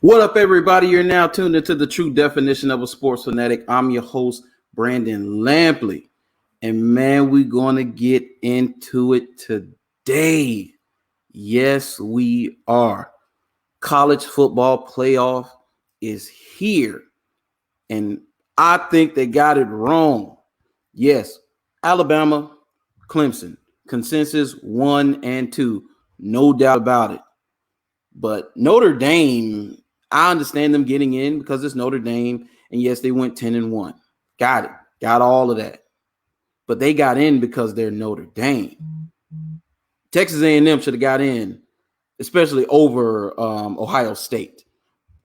What up, everybody? You're now tuned into the true definition of a sports fanatic. I'm your host, Brandon Lampley. And man, we're going to get into it today. Yes, we are. College football playoff is here. And I think they got it wrong. Yes, Alabama, Clemson, consensus 1 and 2. No doubt about it. But Notre Dame, I understand them getting in because it's Notre Dame. And yes, they went 10-1. Got it. Got all of that. But they got in because they're Notre Dame. Texas A&M should have got in, especially over Ohio State.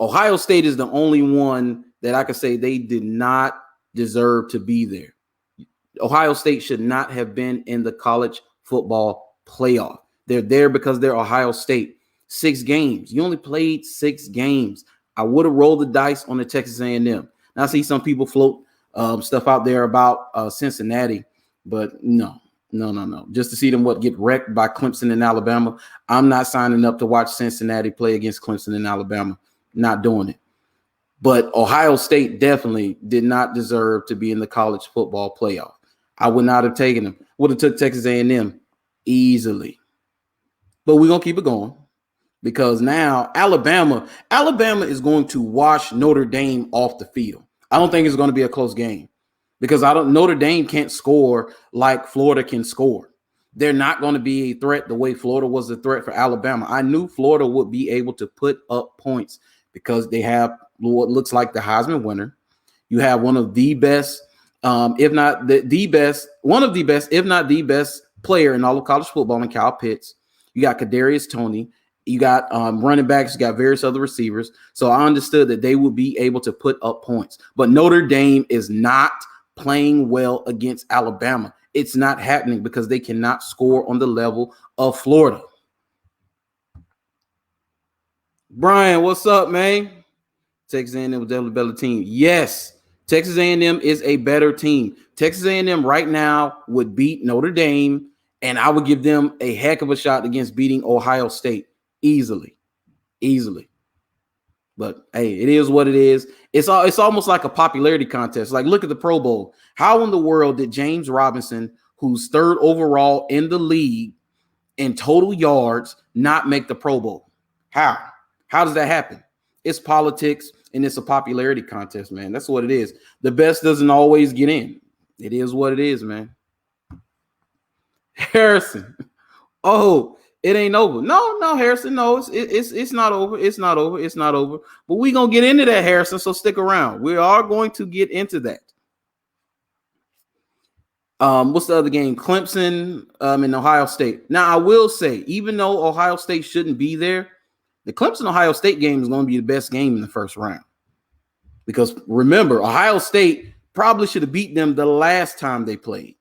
Ohio State is the only one that I could say they did not deserve to be there. Ohio State should not have been in the college football playoff. They're there because they're Ohio State. 6 games. You only played 6 games. I would have rolled the dice on the Texas A&M. Now I see some people float stuff out there about Cincinnati, but no. Just to see them get wrecked by Clemson and Alabama. I'm not signing up to watch Cincinnati play against Clemson and Alabama. Not doing it. But Ohio State definitely did not deserve to be in the college football playoff. I would not have taken them. Would have took Texas A&M easily. But we're going to keep it going. Because now Alabama is going to wash Notre Dame off the field. I don't think it's going to be a close game because Notre Dame can't score like Florida can score. They're not going to be a threat the way Florida was a threat for Alabama. I knew Florida would be able to put up points because they have what looks like the Heisman winner. You have one of the best, if not the best, one of the best, if not the best player in all of college football in Kyle Pitts. You got Kadarius Toney. You got running backs, you got various other receivers. So I understood that they would be able to put up points. But Notre Dame is not playing well against Alabama. It's not happening because they cannot score on the level of Florida. Brian, what's up, man? Texas A&M was definitely a better team. Yes, Texas A&M is a better team. Texas A&M right now would beat Notre Dame, and I would give them a heck of a shot against beating Ohio State. Easily. But hey, it is what it is. It's almost like a popularity contest. Like, look at the Pro Bowl. How in the world did James Robinson, who's 3rd overall in the league in total yards, not make the Pro Bowl? How does that happen? It's politics and it's a popularity contest, man. That's what it is. The best doesn't always get in. It is what it is, man. Harrison. Oh, it ain't over. No, Harrison. No, it's not over. It's not over. But we're going to get into that, Harrison, so stick around. We are going to get into that. What's the other game? Clemson and Ohio State. Now, I will say, even though Ohio State shouldn't be there, the Clemson-Ohio State game is going to be the best game in the first round. Because remember, Ohio State probably should have beat them the last time they played.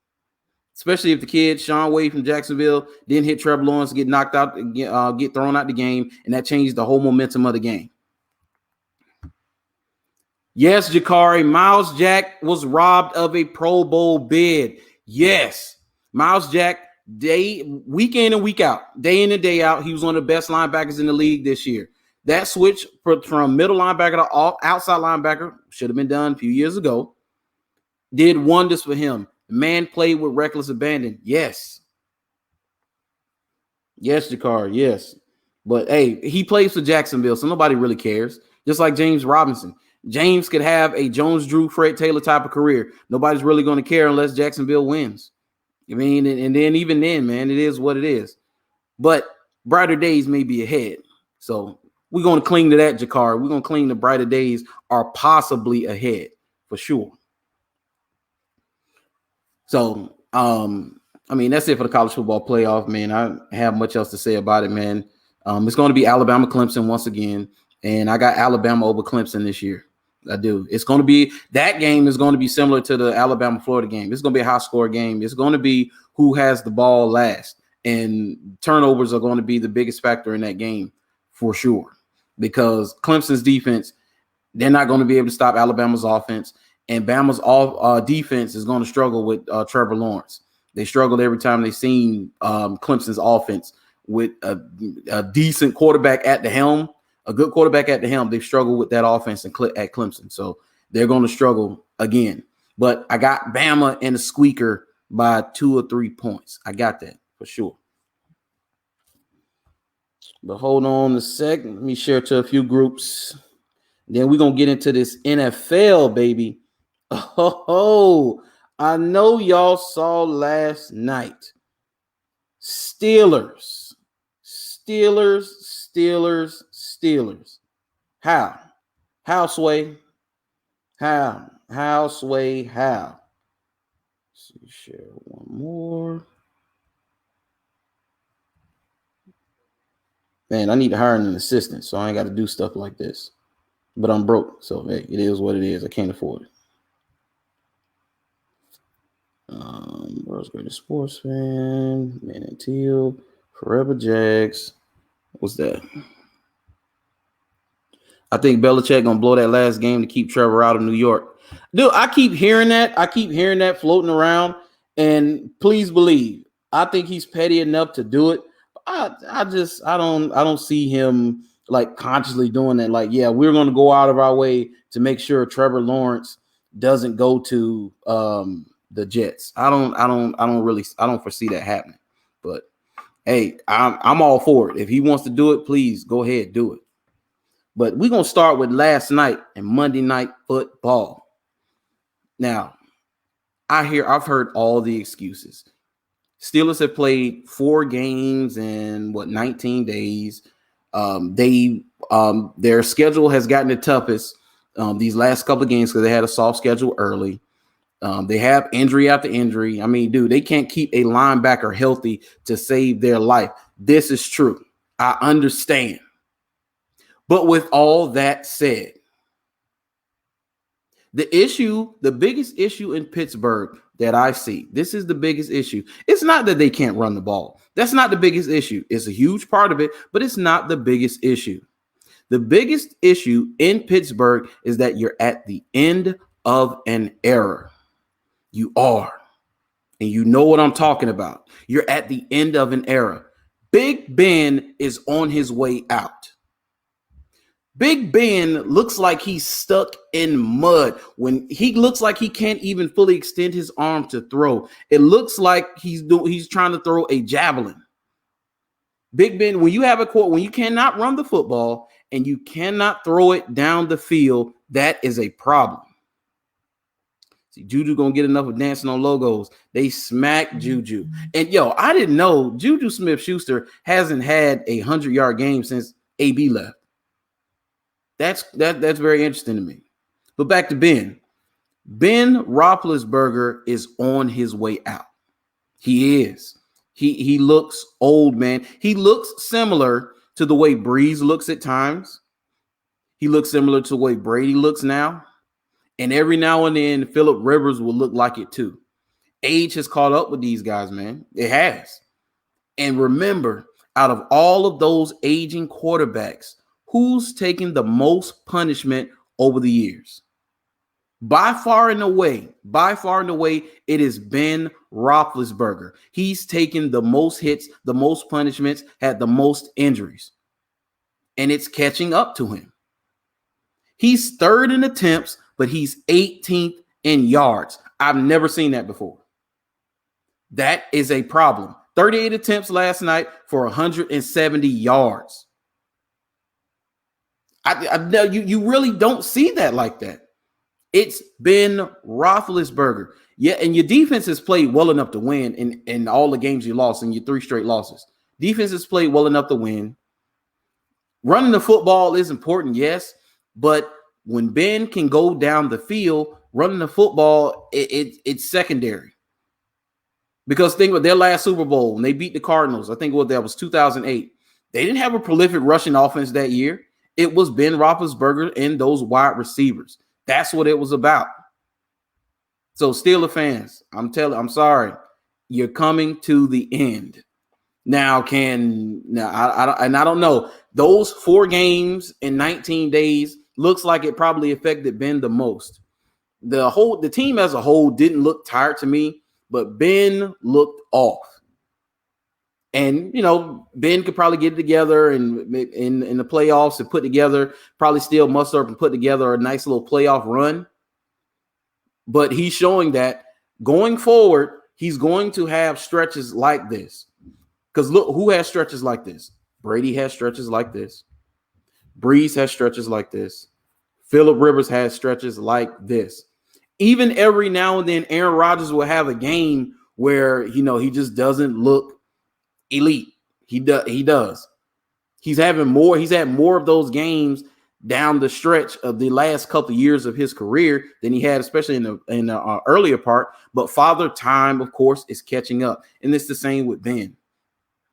Especially if the kid, Sean Wade from Jacksonville, didn't hit Trevor Lawrence, get knocked out, get thrown out the game, and that changed the whole momentum of the game. Yes, Jakari, Miles Jack was robbed of a Pro Bowl bid. Yes, Miles Jack, week in and week out, day in and day out, he was one of the best linebackers in the league this year. That switch from middle linebacker to outside linebacker should have been done a few years ago. Did wonders for him. The man played with reckless abandon. Yes, Jakar. Yes. But, hey, he plays for Jacksonville, so nobody really cares. Just like James Robinson. James could have a Jones, Drew, Fred Taylor type of career. Nobody's really going to care unless Jacksonville wins. I mean, and then even then, man, it is what it is. But brighter days may be ahead. So we're going to cling to that, Jakar. We're going to cling to brighter days are possibly ahead for sure. So, I mean, that's it for the college football playoff, man. I don't have much else to say about it, man. It's going to be Alabama, Clemson once again. And I got Alabama over Clemson this year. I do. It's going to be – that game is going to be similar to the Alabama-Florida game. It's going to be a high-score game. It's going to be who has the ball last. And turnovers are going to be the biggest factor in that game for sure. Because Clemson's defense, they're not going to be able to stop Alabama's offense. And Bama's defense is going to struggle with Trevor Lawrence. They struggled every time they've seen Clemson's offense with a decent quarterback at the helm. A good quarterback at the helm. They've struggled with that offense at Clemson, so they're going to struggle again. But I got Bama and a squeaker by 2 or 3 points. I got that for sure. But hold on a second. Let me share to a few groups. Then we're going to get into this NFL, baby. Oh, I know y'all saw last night. Steelers. How, Sway? How, Sway? How? Let's see, share one more. Man, I need to hire an assistant, so I ain't got to do stuff like this. But I'm broke, so hey, it is what it is. I can't afford it. World's greatest sports fan, Man and Teal, Forever Jags. What's that? I think Belichick gonna blow that last game to keep Trevor out of New York. Dude, I keep hearing that floating around, and please believe, I think he's petty enough to do it. I don't see him like consciously doing that. Like, yeah, we're gonna go out of our way to make sure Trevor Lawrence doesn't go to the Jets. I don't foresee that happening. But hey, I'm all for it. If he wants to do it, please go ahead, do it. But we're gonna start with last night and Monday Night Football. Now, I've heard all the excuses. Steelers have played 4 games in 19 days. Their schedule has gotten the toughest these last couple of games because they had a soft schedule early. They have injury after injury. I mean, dude, they can't keep a linebacker healthy to save their life. This is true. I understand. But with all that said, the biggest issue in Pittsburgh that I see, this is the biggest issue. It's not that they can't run the ball. That's not the biggest issue. It's a huge part of it, but it's not the biggest issue. The biggest issue in Pittsburgh is that you're at the end of an era. You are. And you know what I'm talking about. You're at the end of an era. Big Ben is on his way out. Big Ben looks like he's stuck in mud. When he looks like he can't even fully extend his arm to throw. It looks like he's trying to throw a javelin. Big Ben, when you cannot run the football and you cannot throw it down the field, that is a problem. See, Juju gonna get enough of dancing on logos. They smacked Juju. And I didn't know Juju Smith-Schuster hasn't had a 100-yard game since AB left. That's very interesting to me. But back to Ben. Ben Roethlisberger is on his way out. He is. He looks old, man. He looks similar to the way Breeze looks at times. He looks similar to the way Brady looks now. And every now and then, Phillip Rivers will look like it too. Age has caught up with these guys, man. It has. And remember, out of all of those aging quarterbacks, who's taken the most punishment over the years? By far and away, it is Ben Roethlisberger. He's taken the most hits, the most punishments, had the most injuries. And it's catching up to him. He's 3rd in attempts, but he's 18th in yards. I've never seen that before. That is a problem. 38 attempts last night for 170 yards. You really don't see that like that. It's Ben Roethlisberger. Yeah, and your defense has played well enough to win in all the games you lost in your 3 straight losses. Defense has played well enough to win. Running the football is important, yes, but when Ben can go down the field, running the football, it's secondary. Because think about their last Super Bowl when they beat the Cardinals. I think that was 2008. They didn't have a prolific rushing offense that year. It was Ben Roethlisberger and those wide receivers. That's what it was about. So Steelers fans, I'm sorry, you're coming to the end. Now, I don't know. Those 4 games in 19 days looks like it probably affected Ben the most. The team as a whole didn't look tired to me, but Ben looked off. And Ben could probably get it together and in the playoffs and put together, probably still muster up and put together a nice little playoff run. But he's showing that going forward, he's going to have stretches like this. Because look, who has stretches like this? Brady has stretches like this. Breeze has stretches like this. Phillip Rivers has stretches like this. Even every now and then, Aaron Rodgers will have a game where he just doesn't look elite. He does. He's had more of those games down the stretch of the last couple of years of his career than he had, especially in the earlier part. But Father Time, of course, is catching up, and it's the same with Ben.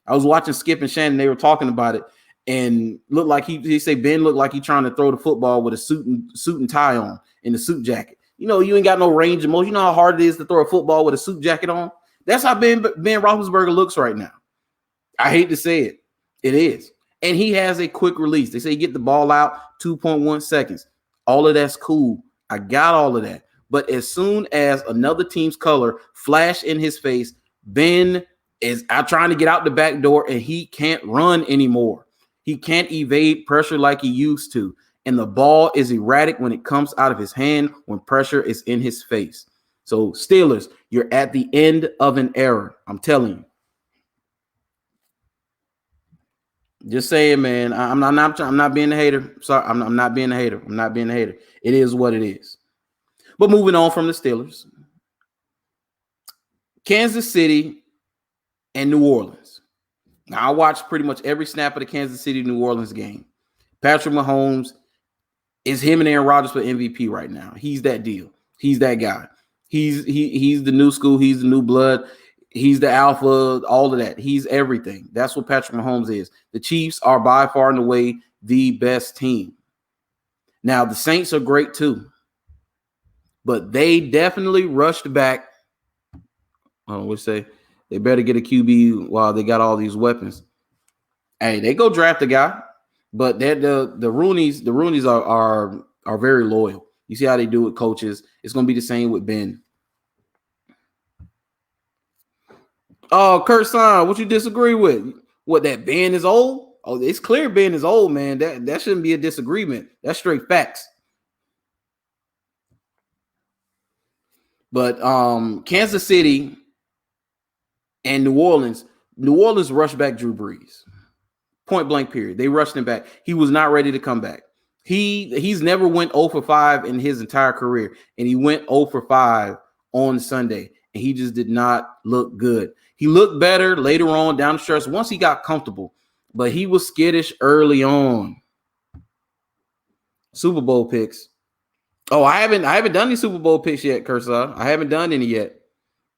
I was watching Skip and Shannon; they were talking about it, and looked like he say Ben looked like he's trying to throw the football with a suit and tie on in the suit jacket. You ain't got no range of motion. You know how hard it is to throw a football with a suit jacket on. That's how Ben Roethlisberger looks right now. I hate to say it. It is. And he has a quick release. They say get the ball out 2.1 seconds. All of that's cool. I got all of that. But as soon as another team's color flash in his face, Ben is out trying to get out the back door, and he can't run anymore. He can't evade pressure like he used to. And the ball is erratic when it comes out of his hand when pressure is in his face. So Steelers, you're at the end of an era. I'm telling you. Just saying, man. I'm not being a hater. Sorry, I'm not being a hater. I'm not being a hater. It is what it is. But moving on from the Steelers, Kansas City and New Orleans. Now, I watched pretty much every snap of the Kansas City New Orleans game. Patrick Mahomes is him and Aaron Rodgers for MVP right now. He's that deal. He's that guy. He's the new school. He's the new blood. He's the alpha, all of that. He's everything. That's what Patrick Mahomes is. The Chiefs are by far and away the best team. Now, the Saints are great too. But they definitely rushed back. They better get a QB while they got all these weapons. Hey, they go draft a guy, but the Rooneys are very loyal. You see how they do with coaches. It's going to be the same with Ben. Oh, Kurt Son, what you disagree with? What, that Ben is old? Oh, it's clear Ben is old, man. That shouldn't be a disagreement. That's straight facts. But Kansas City and New Orleans rushed back Drew Brees. Point blank period. They rushed him back. He was not ready to come back. He's never went 0 for 5 in his entire career, and he went 0 for 5 on Sunday, and he just did not look good. He looked better later on down the stretch once he got comfortable, but he was skittish early on. Super Bowl picks. Oh, I haven't done any Super Bowl picks yet, Cursor. I haven't done any yet.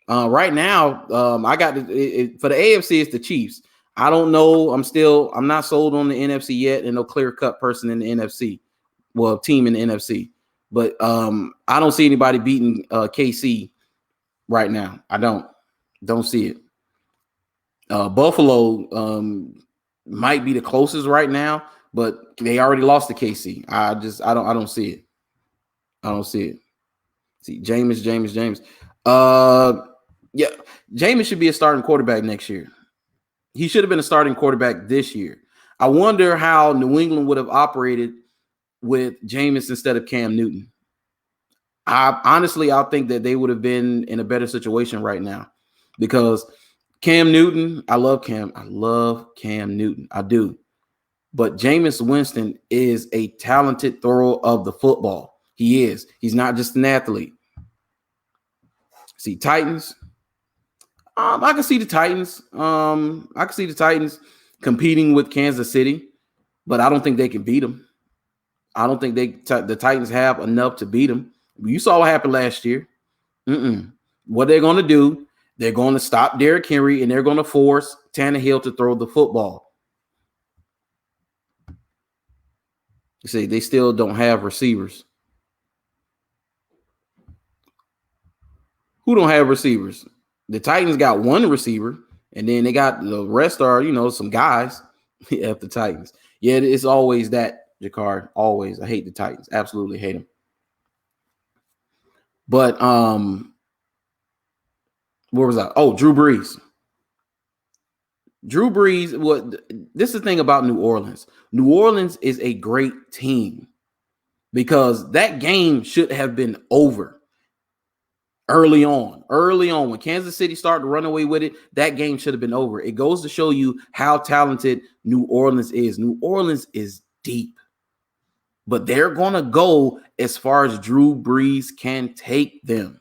Right now, I got for the AFC, it's the Chiefs. I don't know. I'm not sold on the NFC yet, and no clear-cut person in the NFC. Well, team in the NFC. But I don't see anybody beating KC right now. I don't see it. Buffalo might be the closest right now, but they already lost to KC. I don't see it. I don't see it. See, James. Yeah, Jameis should be a starting quarterback next year. He should have been a starting quarterback this year. I wonder how New England would have operated with Jameis instead of Cam Newton. I think that they would have been in a better situation right now because Cam Newton, I love Cam Newton. I do. But Jameis Winston is a talented thrower of the football. He is. He's not just an athlete. See, Titans. I can see the Titans. I can see the Titans competing with Kansas City, but I don't think they can beat them. I don't think the Titans have enough to beat them. You saw what happened last year. What they're going to do, they're going to stop Derrick Henry, and they're going to force Tannehill to throw the football. You see, they still don't have receivers. Who don't have receivers? The Titans got one receiver, and then they got the rest are, some guys at the Titans. Yeah, it's always that, Jakar. Always. I hate the Titans. Absolutely hate them. But where was I? Oh, Drew Brees. Drew Brees, this is the thing about New Orleans. New Orleans is a great team because that game should have been over early on. Early on, when Kansas City started to run away with it, that game should have been over. It goes to show you how talented New Orleans is. New Orleans is deep, but they're going to go as far as Drew Brees can take them.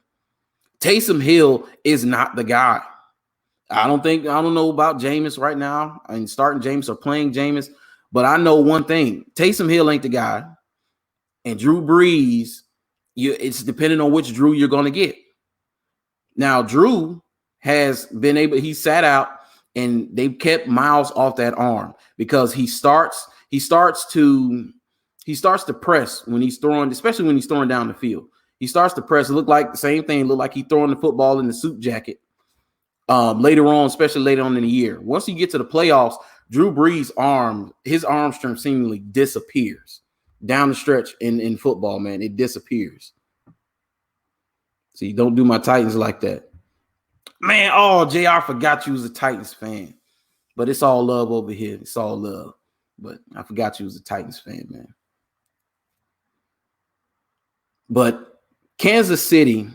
Taysom Hill is not the guy. I don't know about Jameis right now. I mean, starting Jameis or playing Jameis, but I know one thing: Taysom Hill ain't the guy, and Drew Brees, it's depending on which Drew you're going to get. Now, Drew has been able. He sat out, and they've kept Miles off that arm because he starts to press when he's throwing, especially when he's throwing down the field. He starts to press. It looked like the same thing. It looked like he's throwing the football in the suit jacket. Later on, especially later on in the year. Once you get to the playoffs, Drew Brees' his arm strength seemingly disappears down the stretch in football, man. It disappears. See, don't do my Titans like that. Man, JR forgot you was a Titans fan. But it's all love over here. It's all love. But I forgot you was a Titans fan, man. But Kansas City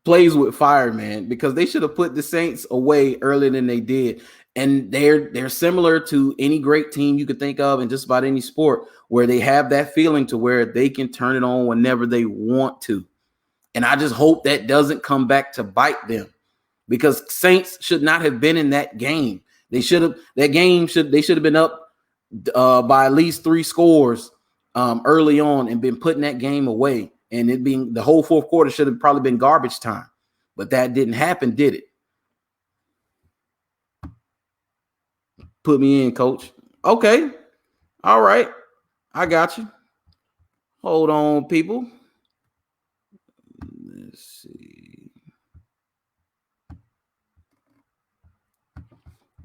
plays with fire, man, because they should have put the Saints away earlier than they did. And they're similar to any great team you could think of in just about any sport, where they have that feeling to where they can turn it on whenever they want to. And I just hope that doesn't come back to bite them, because Saints should not have been in that game. They should have been up by at least 3 scores early on and been putting that game away. And it being the whole fourth quarter should have probably been garbage time. But that didn't happen, did it? Put me in, coach. Okay. All right. I got you. Hold on, people.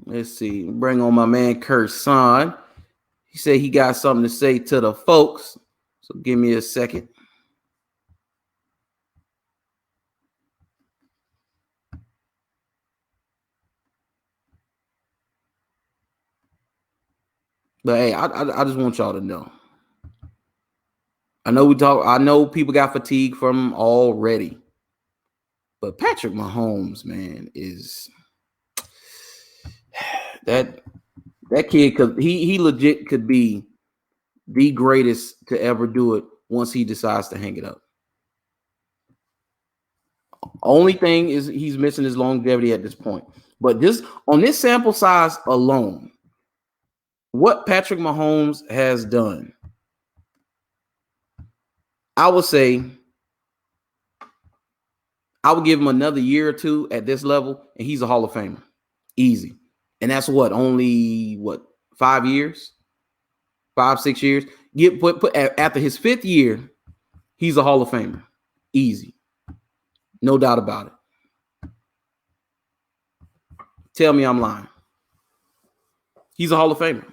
Let's see. Bring on my man Kersan. He said he got something to say to the folks. So give me a second. But hey, I just want y'all to know. I know people got fatigue from him already. But Patrick Mahomes, man, is that kid, because he legit could be the greatest to ever do it once he decides to hang it up. Only thing is he's missing his longevity at this point. But on this sample size alone, what Patrick Mahomes has done, I would say I would give him another year or two at this level, and he's a Hall of Famer. Easy. And that's only 5 years? 5-6 years? After his 5th year, he's a Hall of Famer. Easy. No doubt about it. Tell me I'm lying. He's a Hall of Famer.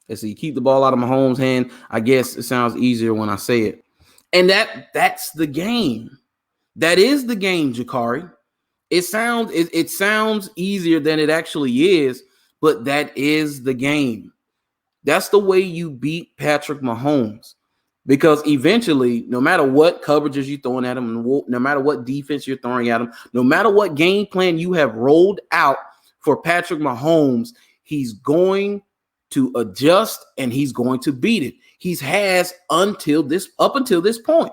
Let's see. Keep the ball out of Mahomes' hand. I guess it sounds easier when I say it. And that's the game. That is the game, Jakari. It sounds easier than it actually is, but that is the game. That's the way you beat Patrick Mahomes. Because eventually, no matter what coverages you're throwing at him, no matter what defense you're throwing at him, no matter what game plan you have rolled out for Patrick Mahomes, he's going to adjust and he's going to beat it. Up until this point.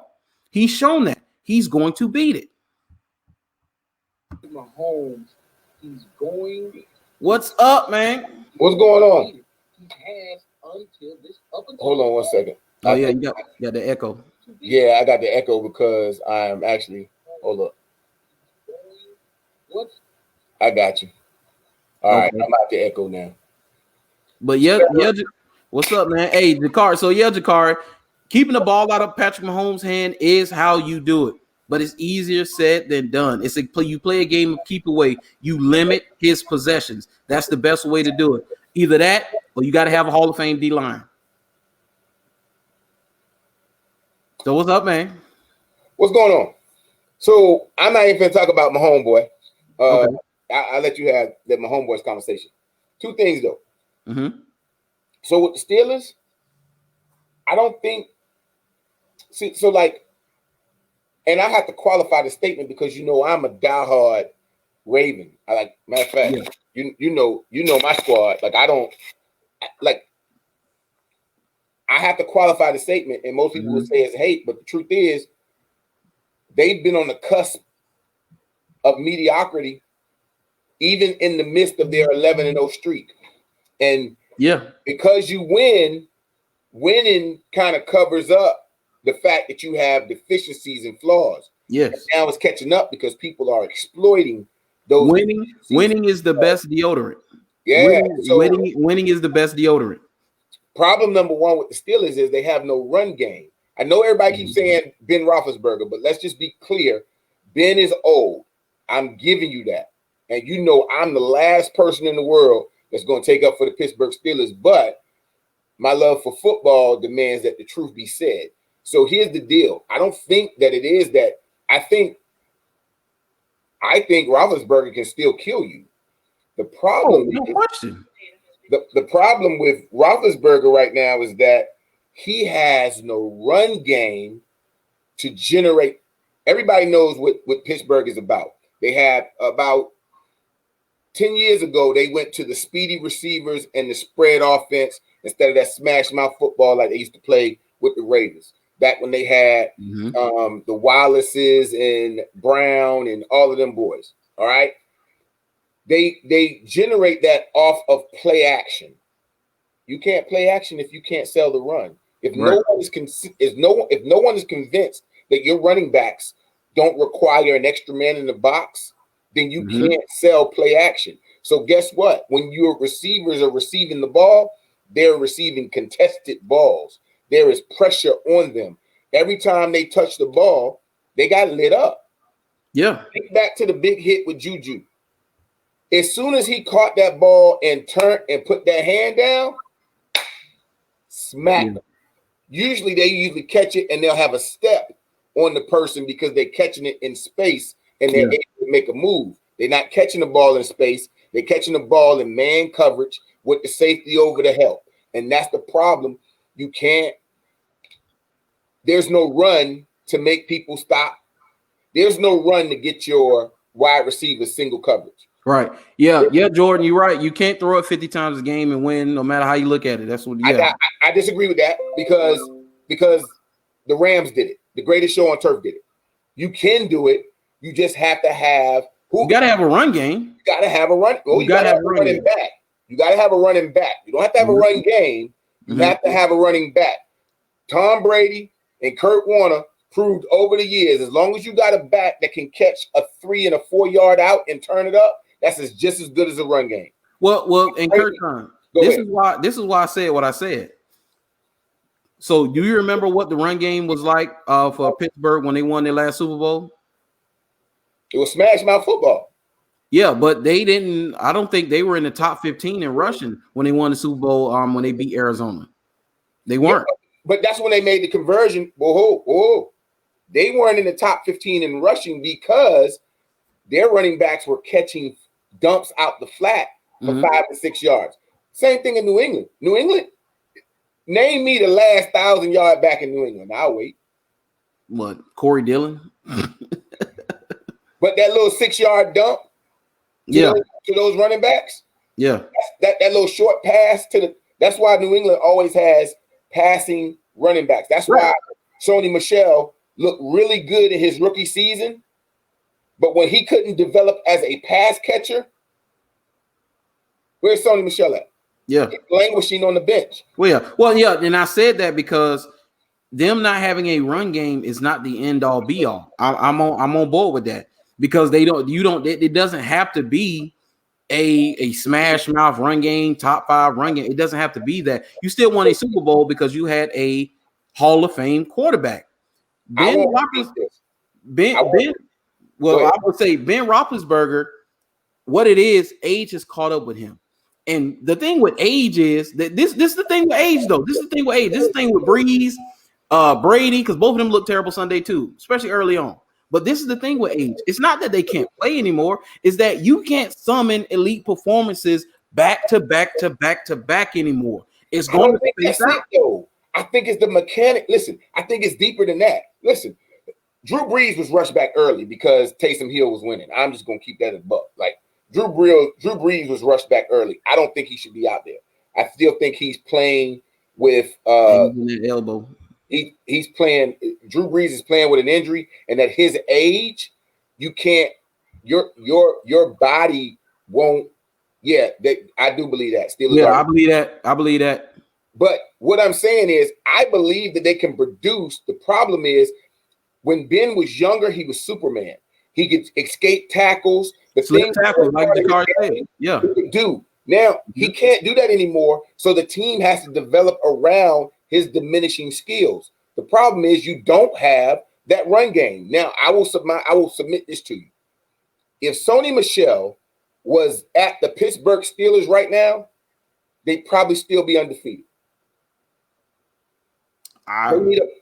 He's shown that he's going to beat it. Mahomes, he's going. What's up, man? What's going on? He has Hold on 1 second. Oh yeah, you got the echo. Yeah, I got the echo because I'm actually. Hold up. What? I got you. All right, I'm out the echo now. But yeah. What's up, man? Hey, Jakari. So yeah, Jakari, keeping the ball out of Patrick Mahomes' hand is how you do it. But it's easier said than done. You play a game of keep away. You limit his possessions. That's the best way to do it. Either that, or you got to have a Hall of Fame D line. So what's up, man? What's going on? So I'm not even gonna talk about my homeboy. Okay. I'll let you have my homeboys conversation. Two things though. Mm-hmm. So with the Steelers, I don't think. See, so like, and I have to qualify the statement because I'm a diehard Raven. Matter of fact, you know my squad. Like I don't like. I have to qualify the statement, and most people would say it's hate, but the truth is, they've been on the cusp of mediocrity, even in the midst of their 11-0 streak. And because you win, winning kind of covers up the fact that you have deficiencies and flaws. Yes. And now it's catching up because people are exploiting those. Winning is the best deodorant. Yeah. Winning is the best deodorant. Problem number one with the Steelers is they have no run game. I know everybody keeps saying Ben Roethlisberger, but let's just be clear. Ben is old. I'm giving you that. And I'm the last person in the world that's going to take up for the Pittsburgh Steelers. But my love for football demands that the truth be said. So here's the deal. I don't think that it is that. I think Roethlisberger can still kill you. The problem no question. The problem with Roethlisberger right now is that he has no run game to generate. Everybody knows what Pittsburgh is about. They had about 10 years ago, they went to the speedy receivers and the spread offense instead of that smash mouth football like they used to play with the Ravens. Back when they had the Wallaces and Brown and all of them boys. All right. They generate that off of play action. You can't play action if you can't sell the run. If no one is convinced that your running backs don't require an extra man in the box, then you can't sell play action. So guess what? When your receivers are receiving the ball, they're receiving contested balls. There is pressure on them. Every time they touch the ball, they got lit up. Yeah. Think back to the big hit with Juju. As soon as he caught that ball and turned and put that hand down, smack them. Usually they catch it and they'll have a step on the person because they're catching it in space and they're able to make a move. They're not catching the ball in space. They're catching the ball in man coverage with the safety over the help. And that's the problem. You can't. There's no run to make people stop. There's no run to get your wide receiver single coverage. Right. Yeah, Jordan, you're right. You can't throw it 50 times a game and win, no matter how you look at it. That's what. Yeah. I disagree with that because the Rams did it. The greatest show on turf did it. You can do it. You just have to have. You got to have a run game. You got to have a run. Well, you got to have a running back. You got to have a running back. You don't have to have a run game. You have to have a running back. Tom Brady and Kurt Warner proved over the years, as long as you got a back that can catch a 3 and a 4 yard out and turn it up, that's just as good as a run game. Well, and Kurt, this is why I said what I said. So, do you remember what the run game was like for Pittsburgh when they won their last Super Bowl? It was smash mouth football. Yeah, but they didn't. I don't think they were in the top 15 in rushing when they won the Super Bowl. When they beat Arizona, they weren't. Yeah, but that's when they made the conversion. Whoa. They weren't in the top 15 in rushing because their running backs were catching dumps out the flat for 5 to 6 yards. Same thing in New England. New England, name me the last 1,000-yard back in New England. I'll wait. What, Corey Dillon? But that little 6-yard dump to those running backs. Yeah. That little short pass that's why New England always has passing running backs. That's why Sony Michel looked really good in his rookie season. But when he couldn't develop as a pass catcher, where's Sony Michel at? Yeah. He's languishing on the bench. Well, yeah. And I said that because them not having a run game is not the end all be all. I'm on board with that because it doesn't have to be a smash mouth run game, top 5 run game. It doesn't have to be that. You still won a Super Bowl because you had a Hall of Fame quarterback. I would say Ben Roethlisberger, what it is, age has caught up with him. And the thing with age is that this is the thing with age, though. This is the thing with age. This is the thing with Breeze, Brady, because both of them look terrible Sunday too, especially early on. But this is the thing with age. It's not that they can't play anymore. It's that you can't summon elite performances back to back to back to back anymore. It's going to face out. Though. I think it's the mechanic. Listen, I think it's deeper than that. Listen, Drew Brees was rushed back early because Taysom Hill was winning. I'm just going to keep that as buck. Like Drew Brees was rushed back early. I don't think he should be out there. I still think he's playing with elbow. He's playing. Drew Brees is playing with an injury, and at his age, you can't. Your body won't. Yeah, I do believe that. I believe that. But what I'm saying is, I believe that they can produce. The problem is, when Ben was younger, he was Superman. He could escape tackles. The things tackles, like the car said. Yeah, he could do. Now he can't do that anymore. So the team has to develop around his diminishing skills. The problem is you don't have that run game. Now I will submit this to you. If Sony Michel was at the Pittsburgh Steelers right now, they'd probably still be undefeated.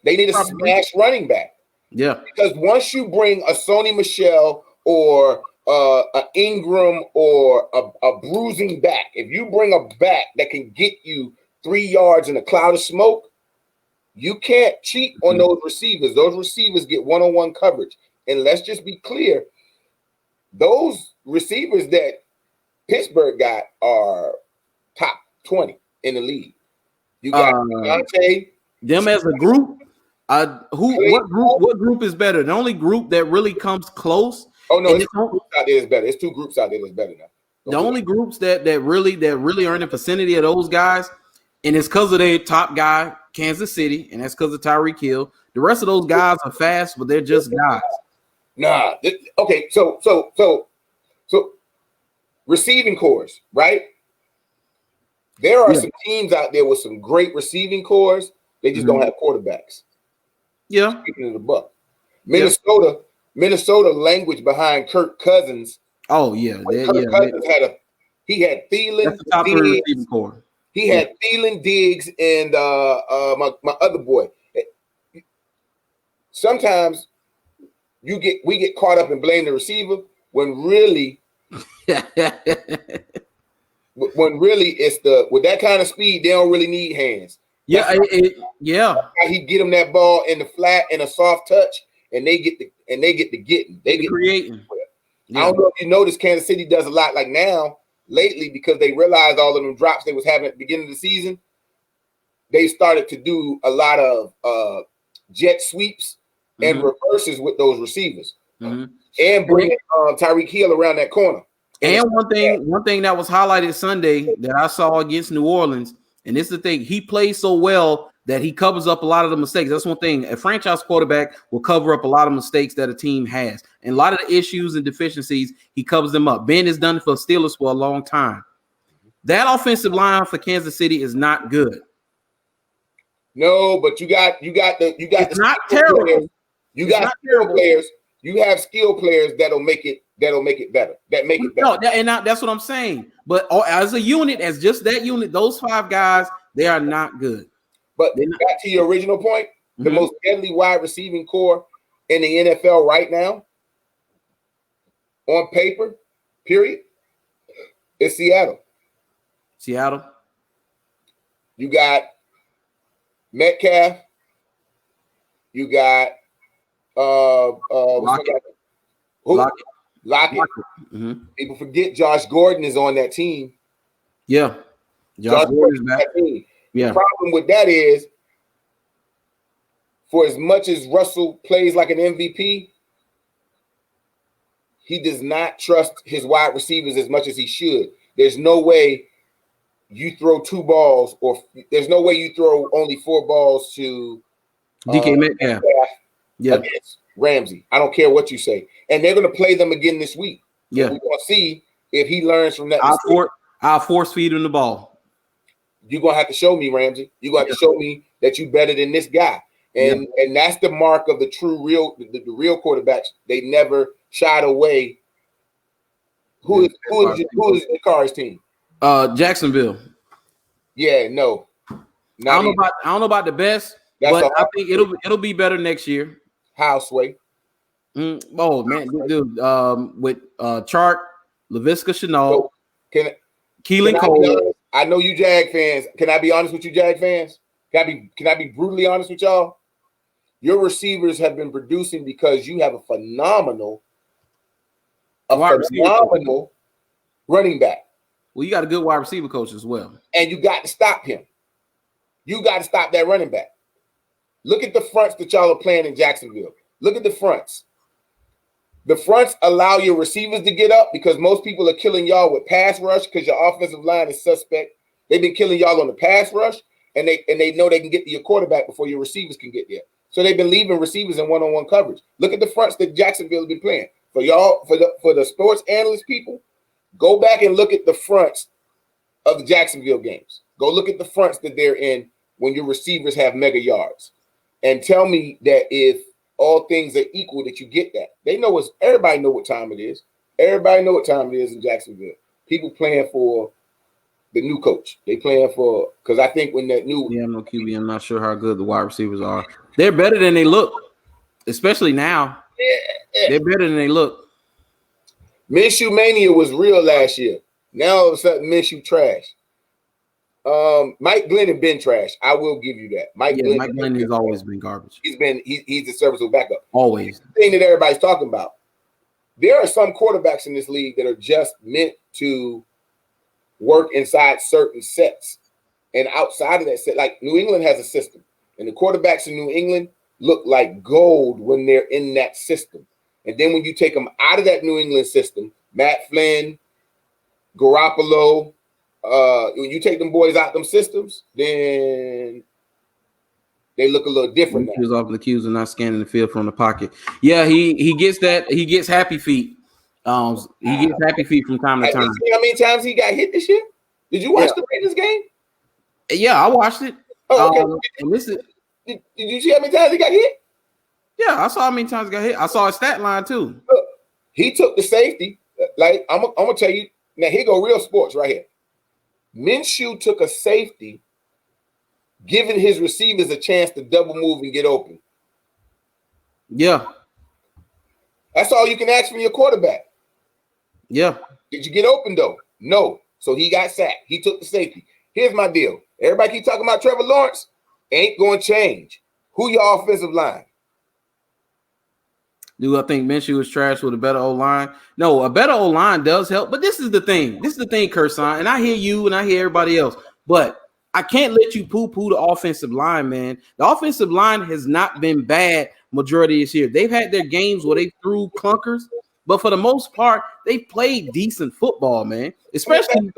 They need a smash running back. Yeah. Because once you bring a Sony Michel or a Ingram or a bruising back, if you bring a back that can get you 3 yards in a cloud of smoke, you can't cheat on those receivers. Those receivers get one-on-one coverage. And let's just be clear, those receivers that Pittsburgh got are top 20 in the league. You got Deontay. Them as a group, what group is better? The only group that really comes close. Oh no, it's 2 groups out there is better. It's 2 groups out there that's better now. The only groups that really are in the vicinity of those guys, and it's because of their top guy, Kansas City, and that's because of Tyreek Hill. The rest of those guys are fast, but they're just guys. Nah. Okay, so receiving cores, right? There are some teams out there with some great receiving cores. They just don't have quarterbacks. Yeah. Speaking of the buck, Minnesota language behind Kirk Cousins. Oh yeah, Kirk Cousins had Thielen. That's the top 3 receiving core. He had Thielen, Diggs, and my other boy. Sometimes we get caught up and blame the receiver when really it's with that kind of speed they don't really need hands. Yeah. He get them that ball in the flat and a soft touch, and they get the getting. They get creating. Yeah. I don't know if you noticed, Kansas City does a lot like now lately because they realized all of them drops they was having at the beginning of the season. They started to do a lot of jet sweeps and reverses with those receivers, and bring Tyreek Hill around that corner. And one thing that was highlighted Sunday that I saw against New Orleans, and this is the thing, he plays so well that he covers up a lot of the mistakes. That's one thing. A franchise quarterback will cover up a lot of mistakes that a team has. And a lot of the issues and deficiencies, he covers them up. Ben has done it for Steelers for a long time. That offensive line for Kansas City is not good. No, but you got it's not terrible. Players. You got skill players. You have skill players that'll make it better. That make it better. No, that's what I'm saying. But as a unit, as just that unit, those 5 guys, they are not good. But back to your original point, the most deadly wide receiving core in the NFL right now, on paper, period, is Seattle. You got Metcalf. You got Lockett. People forget Josh Gordon is on that team. Yeah. Josh Gordon is back. Yeah. The problem with that is, for as much as Russell plays like an MVP, he does not trust his wide receivers as much as he should. There's no way you throw 2 balls, or there's no way you throw only 4 balls to DK Metcalf. Against Ramsey. I don't care what you say. And they're going to play them again this week. Yeah. We're going to see if he learns from that. I'll force feed him the ball. You're going to have to show me, Ramsey. You're going to have to show me that you're better than this guy. And that's the mark of the the real quarterbacks. They never shied away. Who is the Carr's team? Jacksonville. Yeah, no. I don't know about the best, but I think it'll be better next year. How, Sway? Oh man, dude, with Chark, Laviska Shenault, So can Keelan I be Cole. honest? I know you Jag fans. Can I be honest with you, Jag fans? Can I be brutally honest with y'all? Your receivers have been producing because you have a phenomenal running back. Well, you got a good wide receiver coach as well. And you got to stop him. You got to stop that running back. Look at the fronts that y'all are playing in Jacksonville. Look at the fronts. The fronts allow your receivers to get up because most people are killing y'all with pass rush because your offensive line is suspect. They've been killing y'all on the pass rush, and they know they can get to your quarterback before your receivers can get there. So they've been leaving receivers in one-on-one coverage. Look at the fronts that Jacksonville has been playing. For y'all, for the sports analyst people, go back and look at the fronts of the Jacksonville games. Go look at the fronts that they're in when your receivers have mega yards. And tell me that if all things are equal, that you get that. Everybody know what time it is. Everybody know what time it is in Jacksonville. People playing for the new coach. They playing for, because I think when that new I'm no QB. I'm not sure how good the wide receivers are. They're better than they look, especially now. They're better than they look. Minshew mania was real last year. Now all of a sudden Minshew trash. Mike Glenn has been trash. I will give you that. Mike Glenn has always been garbage. He's a serviceable backup. Always. The thing that everybody's talking about. There are some quarterbacks in this league that are just meant to work inside certain sets. And outside of that set, like New England has a system. And the quarterbacks in New England look like gold when they're in that system. And then when you take them out of that New England system, Matt Flynn, Garoppolo, when you take them boys out them systems, then they look a little different. He was off the cues and not scanning the field from the pocket. Yeah, he gets that. He gets happy feet. He gets happy feet from time to time. You see how many times he got hit this year? Did you watch the Raiders game? Yeah, I watched it. Oh, okay. And listen, did you see how many times he got hit? Yeah, I saw how many times he got hit. I saw his stat line too. Look, he took the safety. Like I'm gonna tell you now. Here go real sports right here. Minshew took a safety, giving his receivers a chance to double move and get open. Yeah, that's all you can ask from your quarterback. Yeah. Did you get open though? No. So he got sacked. He took the safety. Here's my deal. Everybody keep talking about Trevor Lawrence. Ain't going to change. Who your offensive line? Do I think Minshew is trash with a better O-line? No, a better O-line does help. But this is the thing. This is the thing, Kersan. And I hear you and I hear everybody else. But I can't let you poo-poo the offensive line, man. The offensive line has not been bad majority of this year. They've had their games where they threw clunkers. But for the most part, they played decent football, man. Especially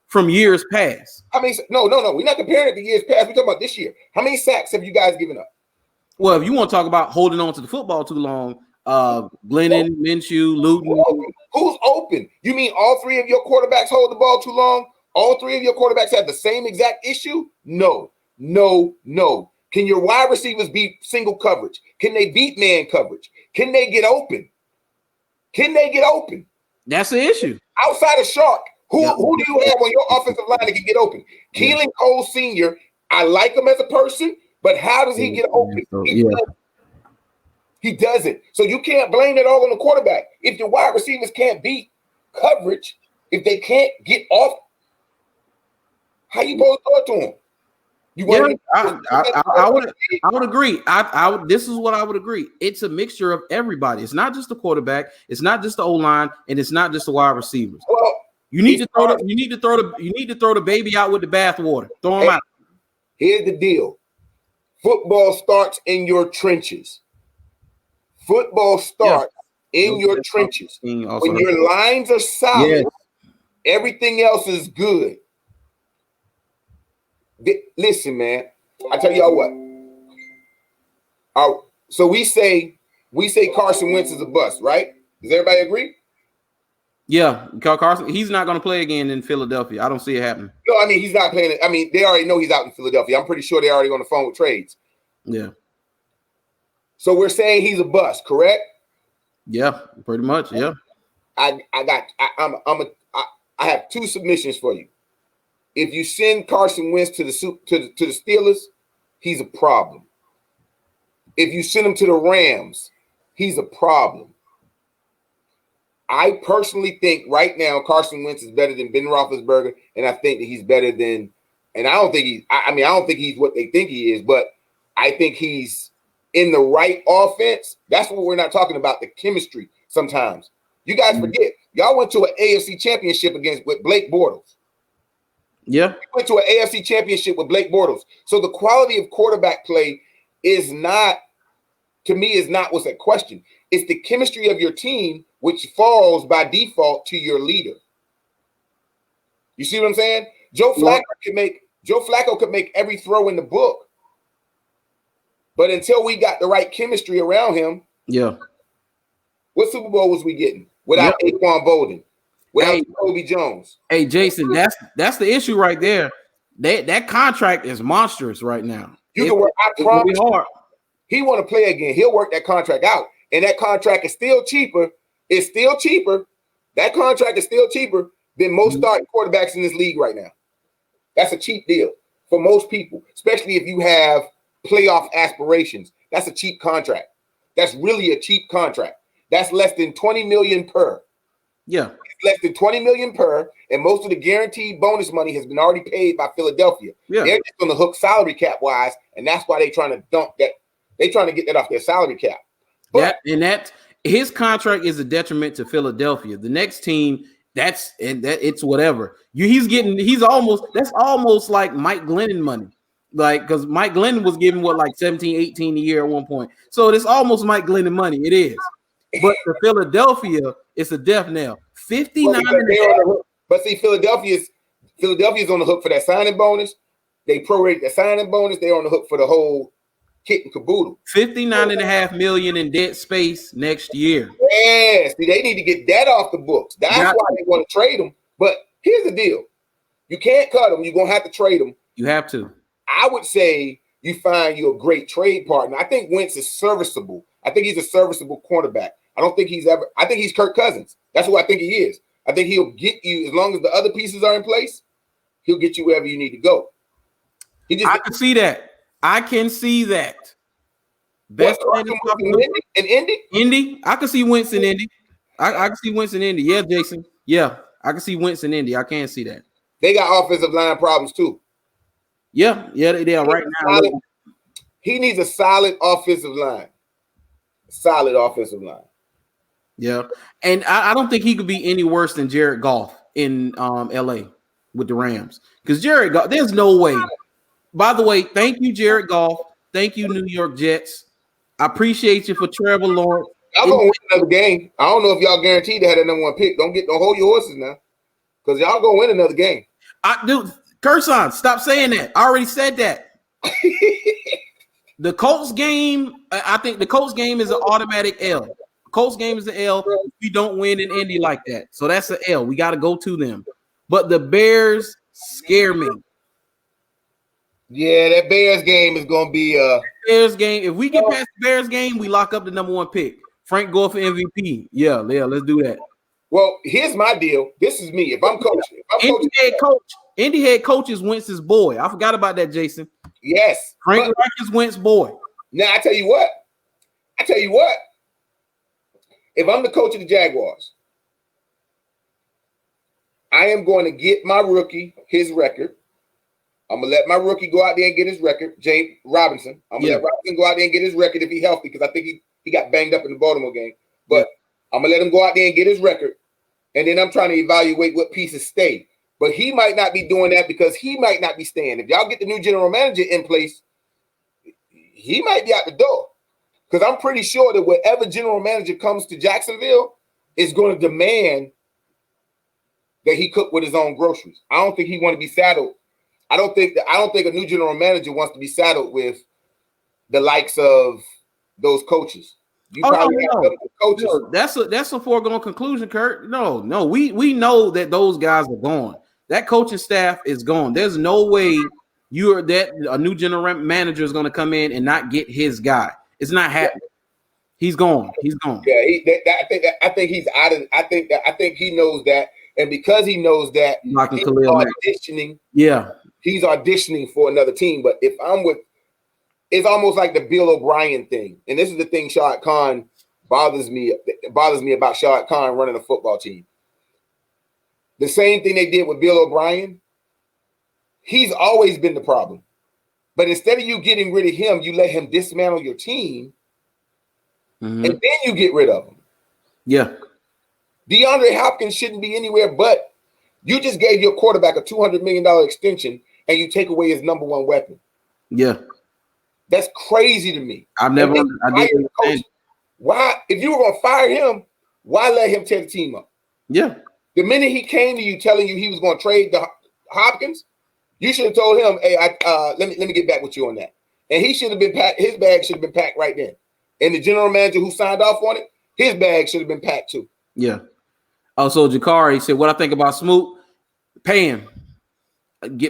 from years past. I mean, no. We're not comparing it to years past. We're talking about this year. How many sacks have you guys given up? Well, if you want to talk about holding on to the football too long, Glennon, Minshew, Luton. Who's open? You mean all three of your quarterbacks hold the ball too long? All three of your quarterbacks have the same exact issue? No. Can your wide receivers beat single coverage? Can they beat man coverage? Can they get open? That's the issue. Outside of Shark, who do you have on your offensive line that can get open? Keelan Cole Sr., I like him as a person, but how does he get open? He doesn't. So you can't blame it all on the quarterback. If your wide receivers can't beat coverage, if they can't get off, how you supposed to throw it to them? I would agree. This is what I would agree. It's a mixture of everybody. It's not just the quarterback. It's not just the O-line, and it's not just the wide receivers. Well, you need to throw the baby out with the bathwater. Throw them out. Here's the deal. Football starts in your trenches. Football starts in your trenches. When your lines are solid, everything else is good. Listen, man. I tell y'all what. So we say Carson Wentz is a bust, right? Does everybody agree? Yeah, Carson. He's not going to play again in Philadelphia. I don't see it happening. No, I mean he's not playing. I mean they already know he's out in Philadelphia. I'm pretty sure they're already on the phone with trades. Yeah. So we're saying he's a bust, correct? Yeah, pretty much. Yeah. I have two submissions for you. If you send Carson Wentz to the Steelers, he's a problem. If you send him to the Rams, he's a problem. I personally think right now Carson Wentz is better than Ben Roethlisberger, and I think that he's better than. And I don't think he's. I don't think he's what they think he is, but I think he's in the right offense. That's what we're not talking about, the chemistry. Sometimes you guys forget. Y'all went to an AFC championship with Blake Bortles. Yeah, you went to an AFC championship with Blake Bortles. So the quality of quarterback play is not, to me, is not what's at question. It's the chemistry of your team, which falls by default to your leader. You see what I'm saying? Joe Flacco could make every throw in the book, but until we got the right chemistry around him, what Super Bowl was we getting without Anquan Bolden, without Kobe Jones? Hey, Jason, that's the issue right there. That contract is monstrous right now. I promise you, he want to play again. He'll work that contract out. And that contract is still cheaper. It's still cheaper. That contract is still cheaper than most starting quarterbacks in this league right now. That's a cheap deal for most people, especially if you have playoff aspirations. That's a cheap contract. That's really a cheap contract. That's less than $20 million per. Yeah. It's less than $20 million per, and most of the guaranteed bonus money has been already paid by Philadelphia. Yeah. They're just on the hook salary cap wise, and that's why they're trying to dump that. They're trying to get that off their salary cap. But his contract is a detriment to Philadelphia. The next team, it's whatever. That's almost like Mike Glennon money. Like, because Mike Glennon was given like 17, 18 a year at one point. So it's almost Mike Glennon money. It is. But for Philadelphia, it's a death knell. 59. But see, Philadelphia's on the hook for that signing bonus. They prorate the signing bonus. They're on the hook for the whole kit and caboodle. $59.5 million in dead space next year. Yeah, see, they need to get that off the books. That's why they want to trade them. But here's the deal: you can't cut them. You're gonna have to trade them. You have to. I would say you find you a great trade partner. I think Wentz is serviceable. I think he's a serviceable cornerback. I think he's Kirk Cousins. That's who I think he is. I think he'll get you, as long as the other pieces are in place, he'll get you wherever you need to go. I can see that. I can see that. Best in Indy? Indy? I can see Wentz in Indy. I can see Wentz in Indy. Yeah, Jason. Yeah, I can see Wentz in Indy. I can see that. They got offensive line problems too. Yeah, they are right now. He needs a solid offensive line. Yeah, and I don't think he could be any worse than Jared Goff in LA with the Rams, because Jared Goff, there's no way. By the way, thank you, Jared Goff. Thank you, New York Jets. I appreciate you for Trevor Lawrence. Y'all gonna win another game. I don't know if y'all guaranteed to have that number one pick. Don't hold your horses now, because y'all gonna win another game. Curson, stop saying that. I already said that. The Colts game, I think the Colts game is an automatic L. Colts game is an L. We don't win in Indy like that. So that's an L. We got to go to them. But the Bears scare me. Yeah, that Bears game is going to be Bears game. If we get past the Bears game, we lock up the number one pick. Frank Gore for MVP. Yeah, let's do that. Well, here's my deal. This is me. If I'm coaching. Indy head coach is Wentz's boy. I forgot about that, Jason. Yes. Frank Reich is Wentz's boy. Now, I tell you what. If I'm the coach of the Jaguars, I am going to get my rookie his record. I'm going to let my rookie go out there and get his record, James Robinson. I'm going to let Robinson go out there and get his record if he's healthy, because I think he got banged up in the Baltimore game. But I'm going to let him go out there and get his record, and then I'm trying to evaluate what pieces stay. But he might not be doing that because he might not be staying. If y'all get the new general manager in place, he might be out the door. Because I'm pretty sure that whatever general manager comes to Jacksonville is going to demand that he cook with his own groceries. I don't think he want to be saddled. I don't think a new general manager wants to be saddled with the likes of those coaches. Coaches. No, that's a foregone conclusion, Kurt. No, we know that those guys are gone. That coaching staff is gone. There's no way a new general manager is going to come in and not get his guy. It's not happening. He's gone. Yeah, I think he's out of. I think he knows that, and because he knows that, he's auditioning. Yeah, he's auditioning for another team. But if I'm with, it's almost like the Bill O'Brien thing, and this is the thing Shad Khan bothers me. It bothers me about Shad Khan running a football team. The same thing they did with Bill O'Brien. He's always been the problem. But instead of you getting rid of him, you let him dismantle your team, and then you get rid of him. Yeah. DeAndre Hopkins shouldn't be anywhere, but you just gave your quarterback a $200 million extension, and you take away his number one weapon. Yeah. That's crazy to me. I didn't understand. Why, if you were going to fire him, why let him tear the team up? Yeah. The minute he came to you telling you he was going to trade the Hopkins, you should have told him, "Hey, let me get back with you on that." And he should have been packed. His bag should have been packed right then. And the general manager who signed off on it, his bag should have been packed too. Yeah. Also, Jakari said, "What I think about Smoot, pay him.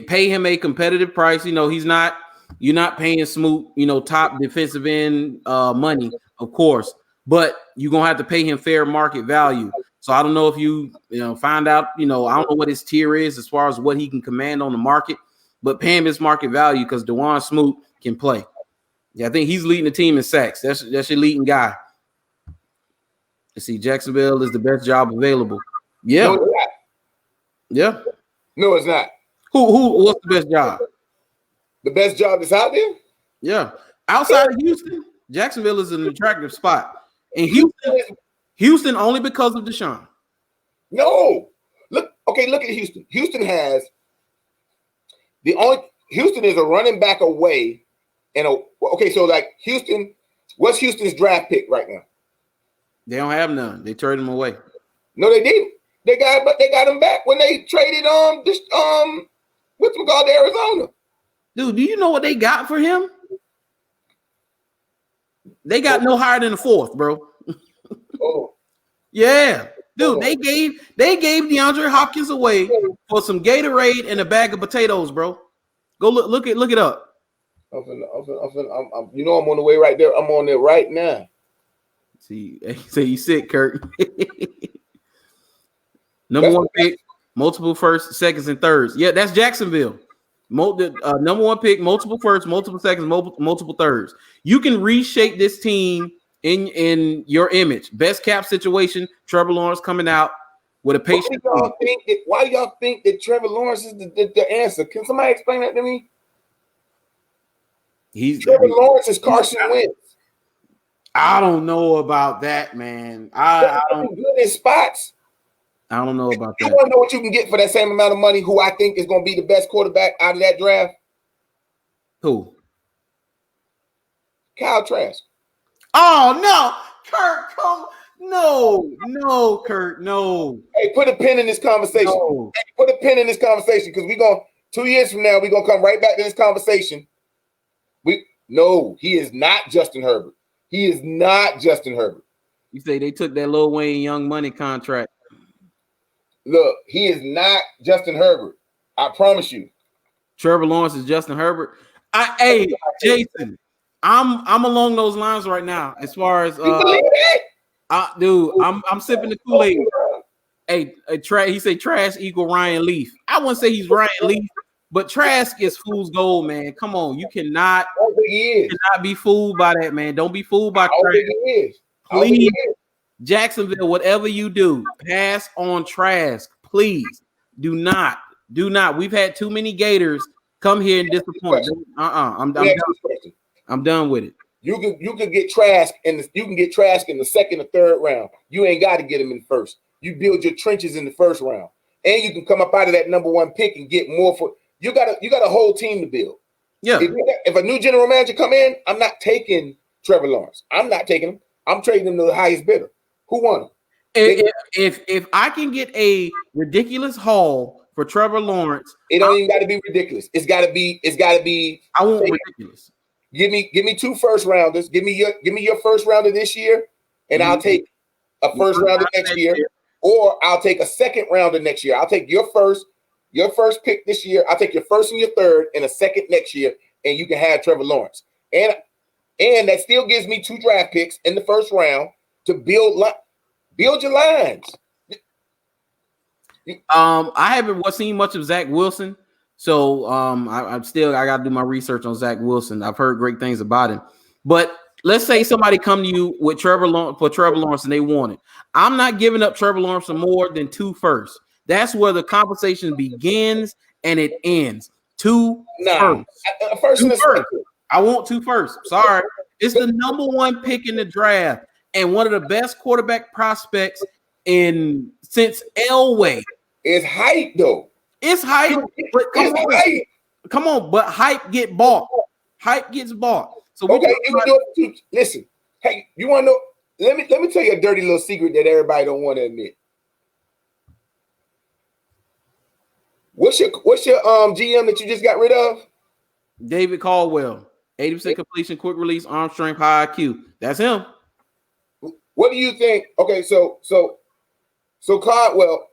Pay him a competitive price. You know, you're not paying Smoot, top defensive end money, of course, but you're gonna have to pay him fair market value. So I don't know if you find out, I don't know what his tier is as far as what he can command on the market, but pay him his market value because DeJuan Smoot can play. Yeah, I think he's leading the team in sacks. That's your leading guy. Let's see, Jacksonville is the best job available. Yeah. No, it's not. Yeah. No, it's not. What's the best job? The best job that's out there? Yeah. Outside of Houston, Jacksonville is an attractive spot. And Houston only because of Deshaun. No. Look at Houston. Houston is a running back away. So like Houston, what's Houston's draft pick right now? They don't have none. They traded him away. No, they didn't. They got him back when they traded to Arizona. Dude, do you know what they got for him? They got no higher than the fourth, bro. Oh. Yeah. Dude, they gave DeAndre Hopkins away for some Gatorade and a bag of potatoes, bro. Go look it up. I'm on the way right there. I'm on there right now. See, say you sick, Kurt. Number one pick, multiple firsts, seconds, and thirds. Yeah, that's Jacksonville. Number one pick, multiple firsts, multiple seconds, multiple thirds. You can reshape this team in your image. Best cap situation, Trevor Lawrence coming out with a patient. Why do y'all think that Trevor Lawrence is the answer? Can somebody explain that to me? Trevor Lawrence is Carson Wentz. I don't know about that, man. I don't good in spots. I don't know about that. You want to know what you can get for that same amount of money? Who I think is going to be the best quarterback out of that draft? Who? Kyle Trask. Oh no, Kurt! Come, no, Kurt, no. Hey, put a pin in this conversation. No. Hey, put a pin in this conversation because we're going 2 years from now. We're gonna come right back to this conversation. He is not Justin Herbert. He is not Justin Herbert. You say they took that Lil Wayne Young Money contract. Look, he is not Justin Herbert. I promise you. Trevor Lawrence is Justin Herbert. Hey, Jason, I'm along those lines right now. As far as dude, I'm sipping the Kool-Aid. Hey, he said Trash equal Ryan Leaf. I wouldn't say he's Ryan Leaf, but Trask is fool's gold, man. Come on, you cannot be fooled by that, man. Don't be fooled by Trask. Please, Jacksonville, whatever you do, pass on Trask. Please do not. We've had too many Gators come here and disappoint. I'm done with it. You can get Trask in the second or third round. You ain't got to get him in first. You build your trenches in the first round, and you can come up out of that number one pick and get more for. You got a whole team to build. Yeah. If a new general manager come in, I'm not taking Trevor Lawrence. I'm not taking him. I'm trading him to the highest bidder. Who won him? If I can get a ridiculous haul for Trevor Lawrence, it don't even got to be ridiculous. It's got to be. I want ridiculous. Give me 2 first rounders. Give me your first rounder this year, and I'll take a first rounder next year, or I'll take a second rounder next year. I'll take your first pick this year. I'll take your first and your third, and a second next year, and you can have Trevor Lawrence. And that still gives me 2 draft picks in the first round to build your lines. I haven't seen much of Zach Wilson, so I got to do my research on Zach Wilson. I've heard great things about him, but let's say somebody come to you with Trevor Lawrence and they want it. I'm not giving up Trevor Lawrence for more than 2 firsts. That's where the conversation begins and it ends. 2 firsts. First and a second. I want 2 firsts. Sorry. It's the number 1 pick in the draft and one of the best quarterback prospects since Elway. It's hype though. It's hype. But come on, but hype get bought. Hype gets bought. So okay, listen. Hey, you want to know? Let me tell you a dirty little secret that everybody don't want to admit. What's your GM that you just got rid of? David Caldwell, 80% completion, quick release, arm strength, high IQ. That's him. What do you think? Okay, so Caldwell,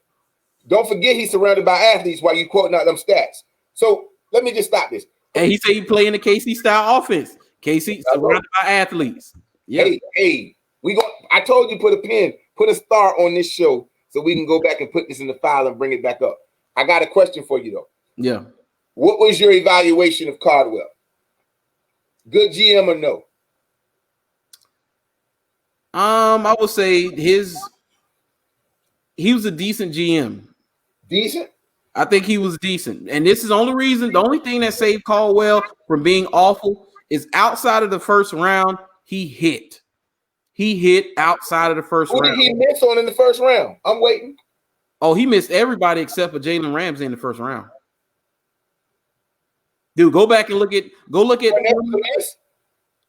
don't forget he's surrounded by athletes while you quoting out them stats. So let me just stop this. And he said he play in the KC style offense. KC surrounded by athletes. Yep. Hey, I told you put a star on this show so we can go back and put this in the file and bring it back up. I got a question for you though. Yeah. What was your evaluation of Caldwell? Good GM or no? I would say he was a decent GM. Decent? I think he was decent. And this is the only thing that saved Caldwell from being awful is outside of the first round, he hit. He hit outside of the first round. Who did he miss on in the first round? I'm waiting. Oh, he missed everybody except for Jalen Ramsey in the first round. Dude, go back and look at go look at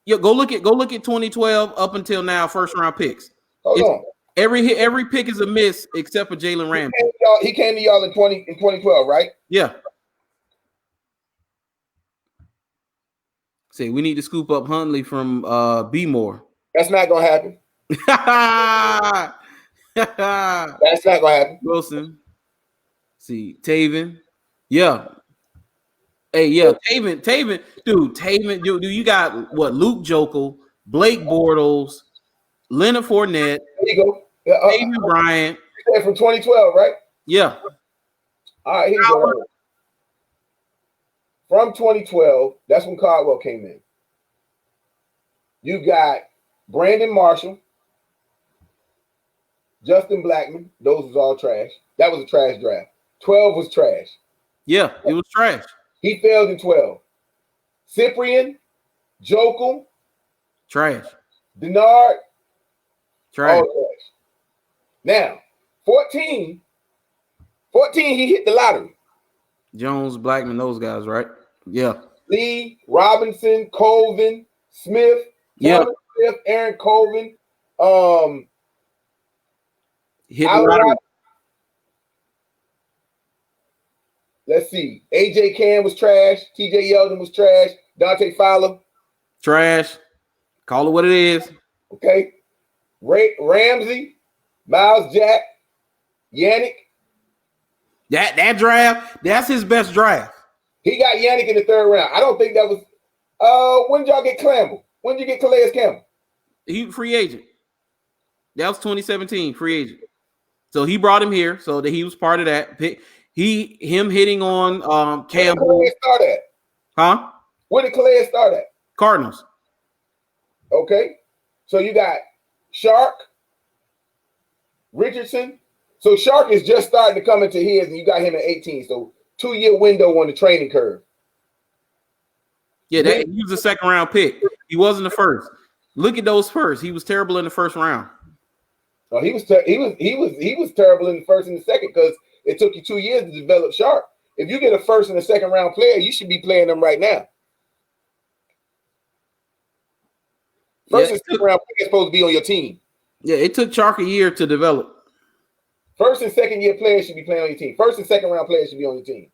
2012 up until now, first round picks. Hold on. Every pick is a miss except for Jalen Ramsey. He came to y'all in 2012, right? Yeah. Say we need to scoop up Huntley from B-More. That's not gonna happen. That's not gonna happen. Wilson. See, Taven. Yeah. Hey, yeah, Taven, dude, you got what? Luke Jokel, Blake Bortles, Leonard Fournette. There you go. Taven Bryant. From 2012, right? Yeah. All right, here you go. From 2012, that's when Caldwell came in. You got Brandon Marshall, Justin Blackman. Those was all trash. That was a trash draft. 12 was trash. Yeah, it was trash. He failed in 12. Cyprian, Jokel, trash. Denard, trash. All trash. Now, 14, he hit the lottery. Jones, Blackman, those guys, right? Yeah. Lee, Robinson, Colvin, Smith, yeah. Smith, Aaron Colvin, hit the lottery. Let's see. AJ Cam was trash. TJ Yeldon was trash. Dante Fowler. Trash. Call it what it is. Okay. Ramsey, Miles Jack, Yannick. That draft, that's his best draft. He got Yannick in the 3rd round. I don't think that was when did y'all get Campbell? When did you get Calais Campbell? He free agent. That was 2017, free agent. So he brought him here so that he was part of that. Him hitting on Campbell. Where did Calais start at? Huh? Where did Calais start at? Cardinals. Okay. So you got Shark, Richardson. So Shark is just starting to come into his, and you got him at 18. So 2-year window on the training curve. Yeah, he was a 2nd round pick. He wasn't the first. Look at those first. He was terrible in the 1st round. Oh, he was terrible in the 1st and the 2nd because it took you 2 years to develop Shark. If you get a 1st and a 2nd round player, you should be playing them right now. 1st and 2nd round player is supposed to be on your team. Yeah, it took Shark a year to develop. 1st and 2nd year players should be playing on your team. 1st and 2nd round players should be on your team.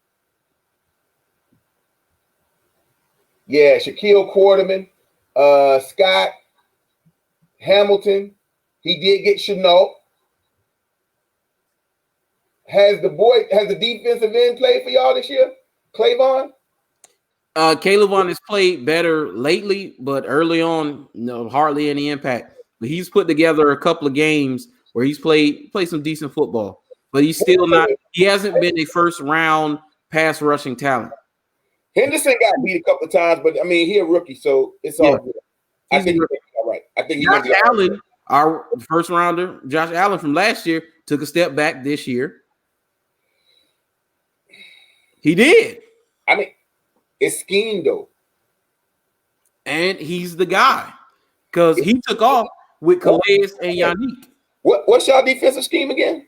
Yeah, Shaquille Quarterman, Scott, Hamilton. He did get Chenault. Has the defensive end played for y'all this year? Clavon? Clavon has played better lately, but early on, no, hardly any impact. But he's put together a couple of games where he's played some decent football. But he's still not. He hasn't been a 1st round pass rushing talent. Henderson got beat a couple of times, but I mean, he's a rookie, so it's all good. I think I think Josh Allen, our first rounder, Josh Allen from last year, took a step back this year. He did. I mean, it's scheme though. And he's the guy. Because he took off with Calais and Yannick. What's y'all defensive scheme again?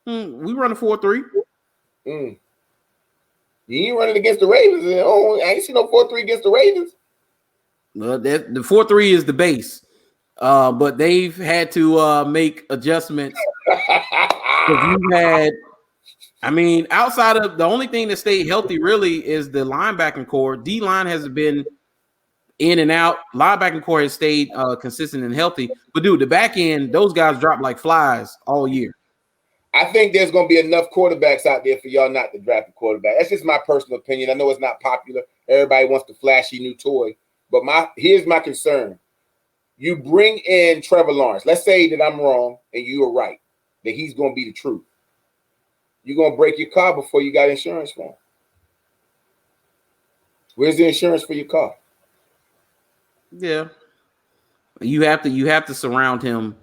We run a 4-3. You ain't running against the Ravens. I ain't seen no 4-3 against the Ravens. The 4-3 is the base. But they've had to make adjustments. Outside of the only thing that stayed healthy really is the linebacking core. D-line has been in and out. Linebacking core has stayed consistent and healthy. But, dude, the back end, those guys drop like flies all year. I think there's going to be enough quarterbacks out there for y'all not to draft a quarterback. That's just my personal opinion. I know it's not popular. Everybody wants the flashy new toy. But here's my concern. You bring in Trevor Lawrence. Let's say that I'm wrong and you are right, that he's going to be the truth. You're going to break your car before you got insurance for him. Where's the insurance for your car? Yeah. You have to surround him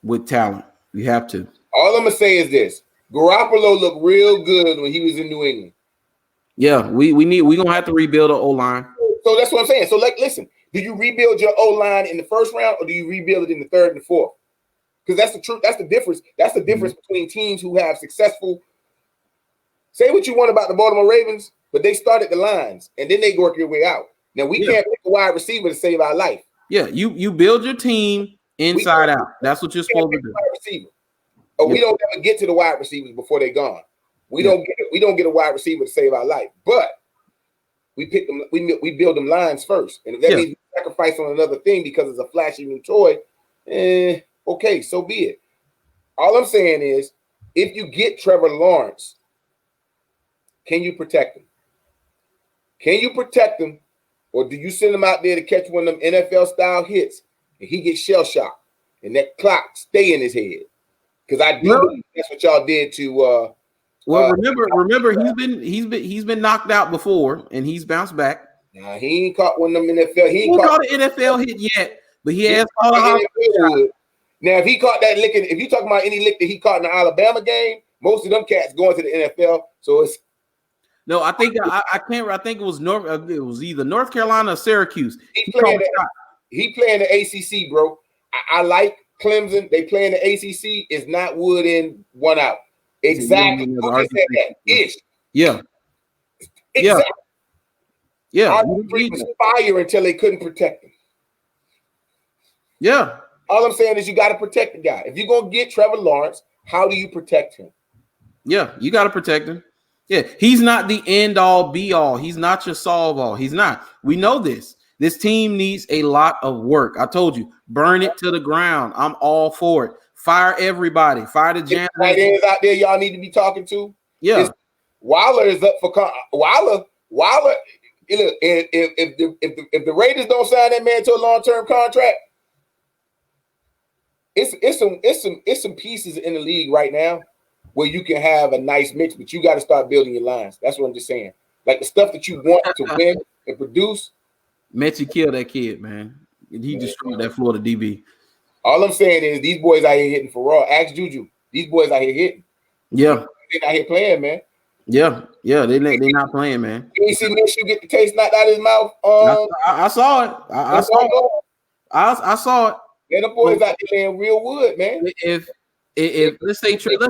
with talent. You have to. All I'm going to say is this. Garoppolo looked real good when he was in New England. Yeah, we're going to have to rebuild an O-line. So that's what I'm saying. So, listen, do you rebuild your O-line in the first round or do you rebuild it in the third and the fourth? Because that's the truth. That's the difference. That's the difference between teams who have successful. Say what you want about the Baltimore Ravens, but they started the lines and then they work your way out. Now, we can't pick a wide receiver to save our life. Yeah, you build your team inside out. That's what you're supposed to do. Receiver. Or we don't ever get to the wide receivers before they're gone. We don't get a wide receiver to save our life. But we pick them. We build them lines first, and if that means we sacrifice on another thing because it's a flashy new toy, okay, so be it. All I'm saying is, if you get Trevor Lawrence, can you protect him? Can you protect him, or do you send him out there to catch one of them NFL style hits and he gets shell shocked and that clock stay in his head? Because I do believe that's what y'all did to. Remember, he's been knocked out before and he's bounced back. Nah, he ain't caught one of them NFL. He ain't caught an NFL hit yet, but he has caught a. Now, if he caught that lick, if you talking about any lick that he caught in the Alabama game, most of them cats going to the NFL. So it's. No, I think I can't. I think it was It was either North Carolina or Syracuse. He playing the ACC, bro. I like Clemson. They play in the ACC. It's not wood in, one out. Exactly. Ish. Yeah. Exactly. Yeah. Our street was fire until they couldn't protect him. Yeah. All I'm saying is you got to protect the guy. If you're gonna get Trevor Lawrence, how do you protect him? Yeah, you got to protect him. Yeah, he's not the end all be all. He's not your solve all. He's not. We know this. This team needs a lot of work. I told you, burn it to the ground. I'm all for it. Fire everybody. Fire the janitor. Tight ends out there, y'all need to be talking to. Yeah, Waller is up for Waller. Look, if the Raiders don't sign that man to a long-term contract, it's some pieces in the league right now where you can have a nice mix, but you got to start building your lines. That's what I'm just saying. Like the stuff that you want to win and produce. Mechie killed that kid, man. He destroyed that Florida DB. All I'm saying is these boys out here hitting for raw. Ask Juju. These boys out here hitting. Yeah. They're out here playing, man. Yeah. They're not playing, man. You see Minshew get the taste knocked out of his mouth. I saw it. I saw it. Yeah, the boys out there laying real wood, man. If let's say Trevor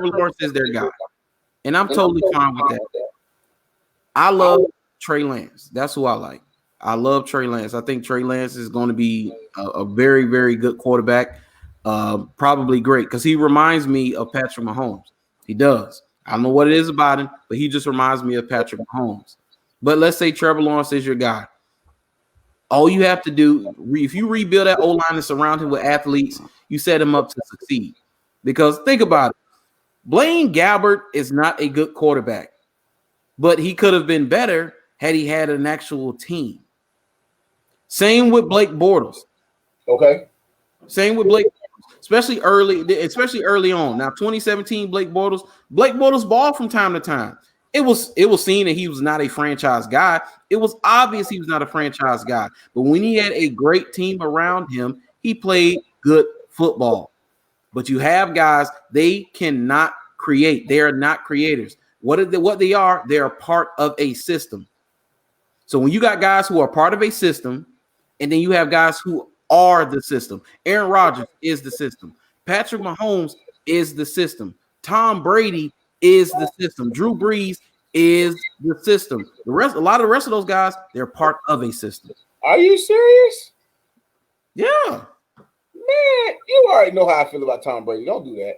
Lawrence is their guy, and I'm totally fine with that. I love Trey Lance. That's who I like. I love Trey Lance. I think Trey Lance is going to be a very, very good quarterback. Probably great because he reminds me of Patrick Mahomes. He does. I don't know what it is about him, but he just reminds me of Patrick Mahomes. But let's say Trevor Lawrence is your guy. All you have to do, if you rebuild that O-line and surround him with athletes, you set him up to succeed. Because think about it. Blaine Gabbert is not a good quarterback, but he could have been better had he had an actual team. Same with Blake Bortles. Okay. Same with Blake, especially early on. Now, 2017, Blake Bortles ball from time to time. It was seen that he was not a franchise guy. It was obvious he was not a franchise guy. But when he had a great team around him, he played good football. But you have guys, they cannot create. They are not creators. What they are, they are part of a system. So when you got guys who are part of a system, and then you have guys who are the system. Aaron Rodgers is the system. Patrick Mahomes is the system. Tom Brady is the system. Drew Brees is the system. A lot of the rest of those guys, they're part of a system. Are you serious? Yeah. Man, you already know how I feel about Tom Brady. Don't do that.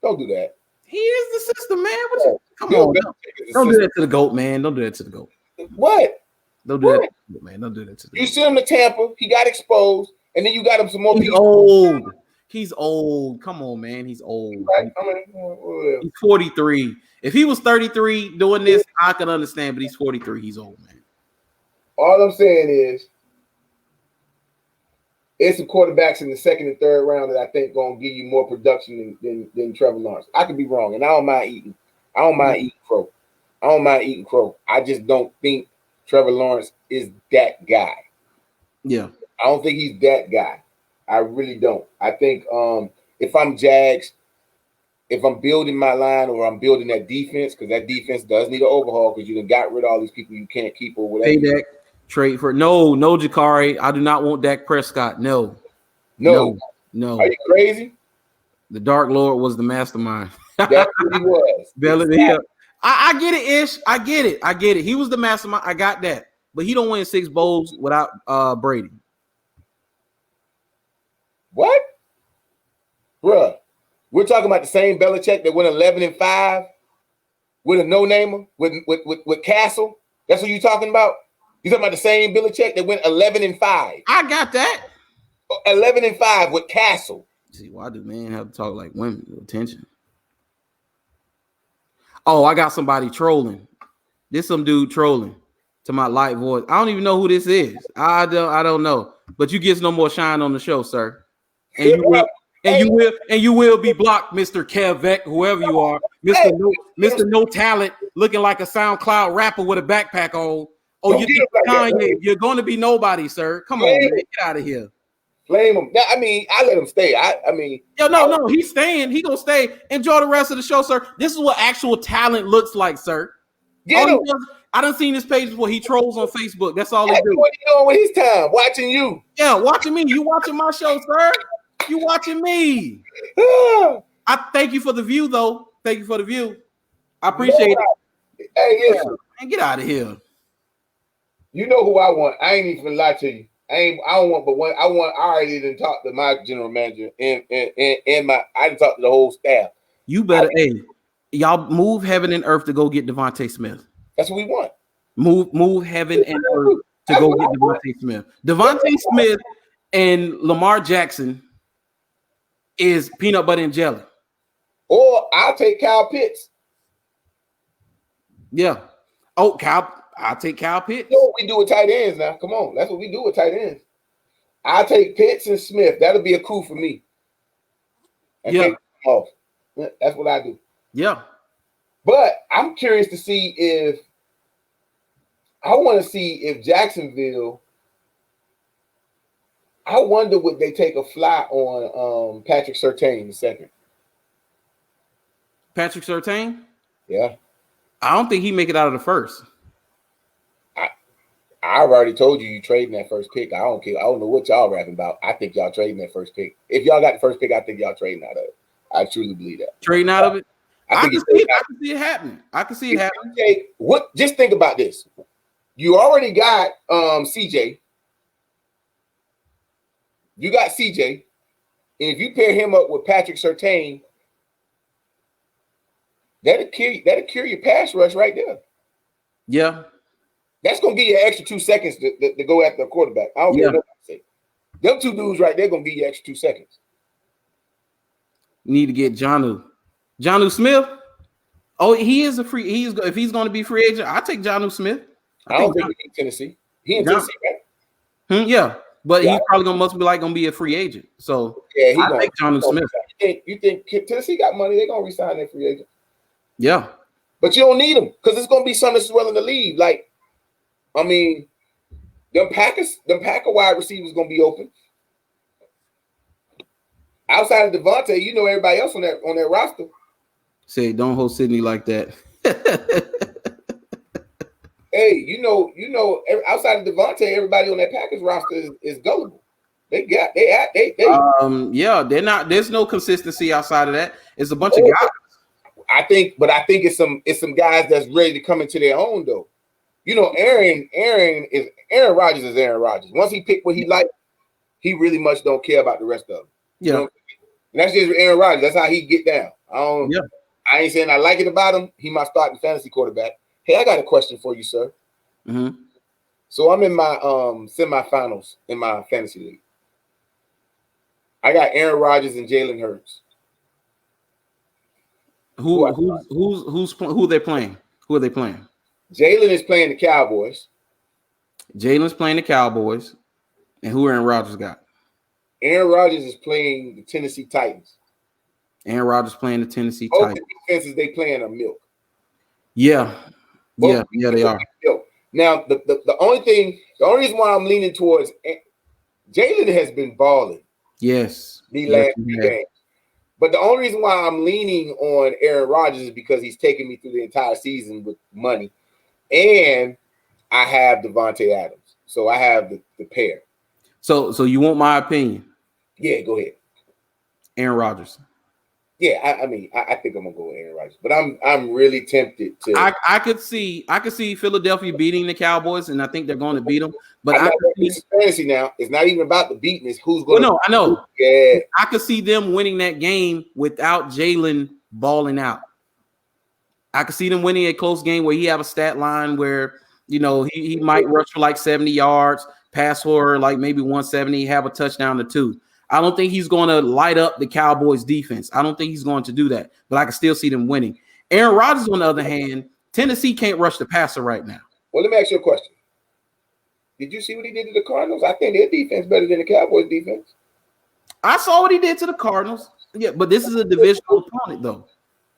Don't do that. He is the system, man. Come on. Don't do that to the GOAT, man. Don't do that to the GOAT. What? Don't do that, man. Don't do that to the GOAT. You sent him to Tampa. He got exposed. And then you got him some more people. Old. He's old. Come on, man. He's old. Right? He's 43. If he was 33 doing this, I can understand, but he's 43. He's old, man. All I'm saying is it's some quarterbacks in the second and third round that I think going to give you more production than Trevor Lawrence. I could be wrong, and I don't mind eating. I don't mind eating crow. I just don't think Trevor Lawrence is that guy. Yeah. I don't think he's that guy. I really don't. I think if I'm Jags, if I'm building my line or I'm building that defense, because that defense does need an overhaul because you done got rid of all these people you can't keep or whatever. Pay Dak, trade for no Jakari. I do not want Dak Prescott. No. Are you crazy? The Dark Lord was the mastermind. That's what he was. I get it, Ish. I get it. He was the mastermind. I got that. But he don't win 6 bowls without Brady. What? Bruh, we're talking about the same Belichick that went 11-5 with a no-namer, with Castle. That's what you're talking about? You're talking about the same Belichick that went 11-5. I got that. 11-5 with Castle. See, why do men have to talk like women? Attention. Oh, I got somebody trolling. This some dude trolling to my light voice. I don't even know who this is. I don't know. But you get no more shine on the show, sir. And you will be blocked, Mr. Kevek, whoever you are, Mr. No Talent, looking like a SoundCloud rapper with a backpack on. Oh, you're going to be nobody, sir. Come on, man. Get out of here. Blame him. I mean, I let him stay. No, he's staying. He gonna stay. Enjoy the rest of the show, sir. This is what actual talent looks like, sir. I done seen this page before. He trolls on Facebook. That's all he do. What he doing with his time? Watching you. Yeah, watching me. You watching my show, sir. You watching me. I thank you for the view, though. Thank you for the view. I appreciate it. Hey, listen. And get out of here. You know who I want. I ain't even gonna lie to you. I don't want but one. I already didn't talk to my general manager and I didn't talk to the whole staff. You better, y'all move heaven and earth to go get Devontae Smith. That's what we want. Move heaven and earth to go get Devontae Smith. Devontae Smith and Lamar Jackson is peanut butter and jelly. Or I'll take Kyle Pitts. Yeah. Oh, I'll take Kyle Pitts. You know what we do with tight ends now? Come on. That's what we do with tight ends. I'll take Pitts and Smith. That'll be a coup for me. And take them off. That's what I do. Yeah. But I'm curious to see if Jacksonville, I wonder would they take a fly on Patrick Surtain the second. Patrick Surtain? Yeah. I don't think he make it out of the first. I've already told you trading that first pick. I don't care. I don't know what y'all rapping about. I think y'all trading that first pick. If y'all got the first pick, I think y'all trading out of it. I truly believe that. Trading out of it? I can see it happening. I can see it happening. Just think about this. You already got CJ. You got CJ. And if you pair him up with Patrick Surtain, that'll cure your pass rush right there. Yeah. That's going to give you an extra 2 seconds to go after a quarterback. I don't care what nobody say. Them two dudes right there going to give you extra 2 seconds. You need to get Jonnu Smith. Oh, he is a free. If he's going to be free agent, I'll take Jonnu Smith. I don't think he's in Tennessee. He in Tennessee, right? Yeah, but he's probably going to be a free agent. So yeah, I take Jonnu Smith. You think Tennessee got money? They're going to resign their free agent. Yeah. But you don't need him because it's going to be something that's willing to leave. Like, I mean, them Packer wide receivers going to be open. Outside of Devontae, you know everybody else on that roster. Say, don't hold Sydney like that. Hey, you know, outside of Devontae, everybody on that Packers roster is gullible. Yeah, they're not. There's no consistency outside of that. It's a bunch of guys. I think it's some guys that's ready to come into their own though. You know, Aaron Rodgers is Aaron Rodgers. Once he picked what he liked, he really much don't care about the rest of them. Yeah, you know? And that's just Aaron Rodgers. That's how he get down. I ain't saying I like it about him. He my starting fantasy quarterback. Hey, I got a question for you, sir. Mm-hmm. So I'm in my semifinals in my fantasy league. I got Aaron Rodgers and Jalen Hurts. Who are they playing? Who are they playing? Jalen is playing the Cowboys. Jalen's playing the Cowboys. And who Aaron Rodgers got? Aaron Rodgers is playing the Tennessee Titans. Aaron Rodgers playing the Tennessee Both Titans. the defenses they playing are milk. Yeah, they are. Milk. Now the only reason why I'm leaning towards Jalen has been balling. Yes. The last few games. But the only reason why I'm leaning on Aaron Rodgers is because he's taken me through the entire season with money. And I have Devontae Adams. So I have the pair. So you want my opinion? Yeah, go ahead. Aaron Rodgers. Yeah, I think I'm gonna go with Aaron Rodgers, but I'm really tempted to. I could see Philadelphia beating the Cowboys, and I think they're going to beat them. But this is fantasy now. It's not even about the beating; it's who's going. Well, no, I know. Yeah, I could see them winning that game without Jalen balling out. I could see them winning a close game where he have a stat line where he might rush for like 70 yards, pass for like maybe 170, have a touchdown or two. I don't think he's going to light up the Cowboys defense. I don't think he's going to do that, but I can still see them winning. Aaron Rodgers, on the other hand, Tennessee can't rush the passer right now. Well, let me ask you a question. Did you see what he did to the Cardinals? I think their defense better than the Cowboys defense. I saw what he did to the Cardinals. Yeah, but this is a divisional opponent, though.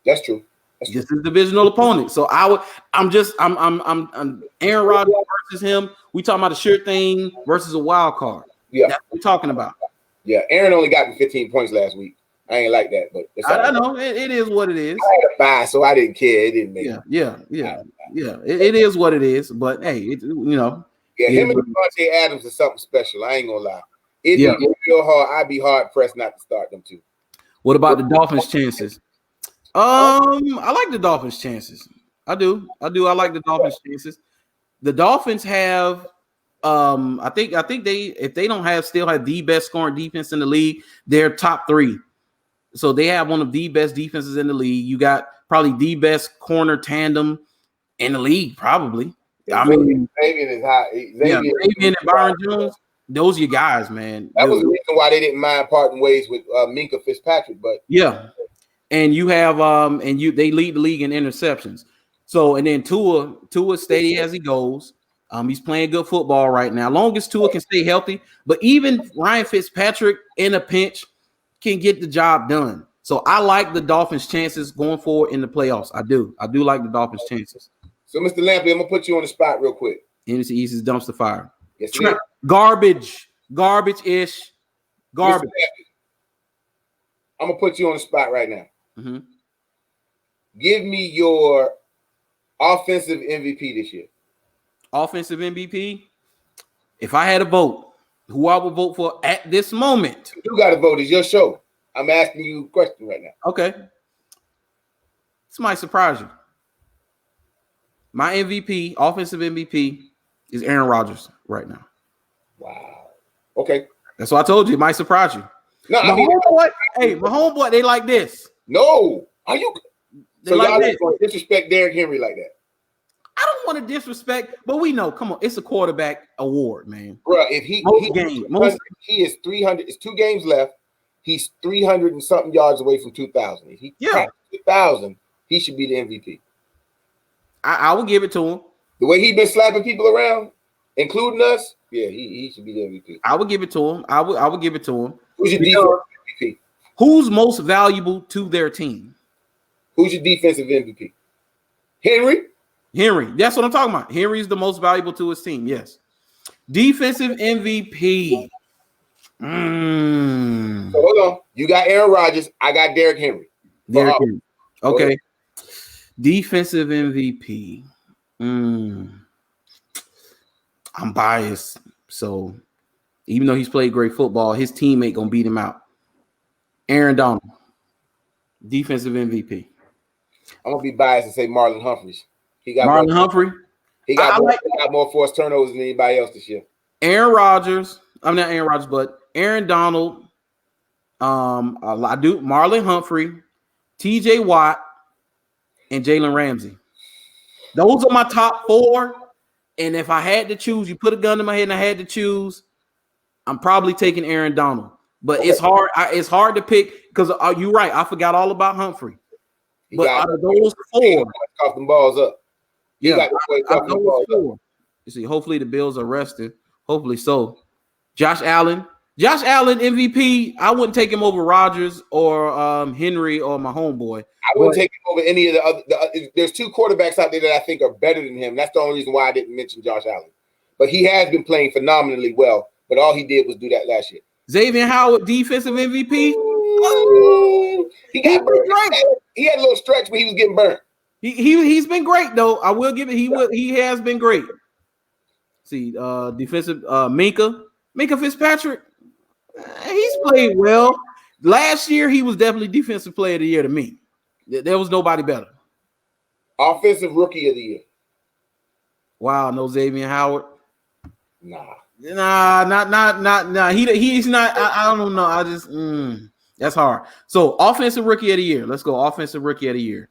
That's true. This is a divisional opponent. So I'm Aaron Rodgers versus him. We talking about a sure thing versus a wild card. Yeah. That's what we're talking about. Yeah, Aaron only got me 15 points last week. I ain't like that, but I know it is what it is. I had a bye, so I didn't care. It didn't make Yeah. It is what it is. But hey, Yeah, him and Devontae Adams is something special. I ain't gonna lie. It'd be real hard. I'd be hard pressed not to start them too. What about the Dolphins' chances? I like the Dolphins' chances. I do. I like the Dolphins' chances. The Dolphins have. I think they, if they don't still have the best scoring defense in the league, they're top 3. So they have one of the best defenses in the league. You got probably the best corner tandem in the league, probably. I mean, Xavier is high. Xavier and Byron Jones, those are your guys, man. That was the reason why they didn't mind parting ways with Minka Fitzpatrick, but yeah. And you have they lead the league in interceptions. So and then Tua steady as he goes. He's playing good football right now. Long as Tua can stay healthy, but even Ryan Fitzpatrick in a pinch can get the job done. So I like the Dolphins' chances going forward in the playoffs. I do like the Dolphins' chances. So, Mr. Lampley, I'm gonna put you on the spot real quick. NFC East is dumpster fire. Yes, garbage. I'm gonna put you on the spot right now. Mm-hmm. Give me your offensive MVP this year. Offensive MVP. If I had a vote, who I would vote for at this moment? You got to vote. It's your show. I'm asking you a question right now. Okay. This might surprise you. My MVP, offensive MVP, is Aaron Rodgers right now. Wow. Okay. That's what I told you. It might surprise you. No, my homeboy, they like this. No. Are you? So y'all going to disrespect Derrick Henry like that? I don't want to disrespect, but we know. Come on, it's a quarterback award, man. Bro, if he is 300, it's 2 games left. He's 300 and something yards away from 2,000. If he cracks 2,000, he should be the MVP. I will give it to him. The way he's been slapping people around, including us, yeah, he should be the MVP. I would give it to him. I would give it to him. Who's your defensive MVP? Who's most valuable to their team? Who's your defensive MVP? Henry. That's what I'm talking about. Henry's the most valuable to his team. Yes. Defensive MVP. So hold on. You got Aaron Rodgers. I got Derrick Henry. Derrick Henry. Okay. Defensive MVP. I'm biased. So even though he's played great football, his teammate gonna beat him out. Aaron Donald. Defensive MVP. I'm gonna be biased and say Marlon Humphreys. He got Marlon Humphrey. He got more forced turnovers than anybody else this year. Aaron Rodgers. I'm not Aaron Rodgers, but Aaron Donald. I do Marlon Humphrey, T.J. Watt, and Jalen Ramsey. Those are my top 4. And if I had to choose, you put a gun in my head and I had to choose, I'm probably taking Aaron Donald. But it's hard. It's hard to pick because you're right. I forgot all about Humphrey. But out of those 4, off them balls up. Yeah, out of those 4. You see, hopefully the Bills are rested. Hopefully so. Josh Allen MVP. I wouldn't take him over Rodgers or Henry or my homeboy. I wouldn't take him over any of the other. There's 2 quarterbacks out there that I think are better than him. That's the only reason why I didn't mention Josh Allen. But he has been playing phenomenally well. But all he did was do that last year. Xavier Howard, defensive MVP. He got burned. He had a little stretch, but he was getting burnt. He's been great though. I will give it. He has been great. See, defensive Minka Fitzpatrick. He's played well. Last year, he was definitely defensive player of the year to me. There was nobody better. Offensive rookie of the year. Wow, no Xavier Howard. Nah. He's not. I don't know. I just that's hard. So offensive rookie of the year. Let's go. Offensive rookie of the year.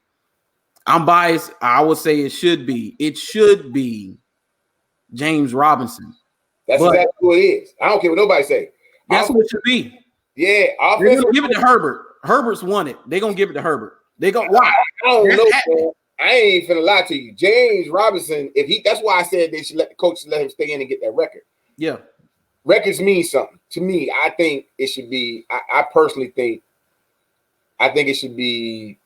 I'm biased. I would say it should be James Robinson. That's exactly what it is. I don't care what nobody say. That's what it should be. Yeah, they're gonna give it to Herbert. Herbert's won it. They're gonna give it to Herbert. They go. Why? I don't know. Man. I ain't finna lie to you. James Robinson. That's why I said they should let the coaches let him stay in and get that record. Yeah, records mean something to me. I think it should be. I personally think. I think it should be.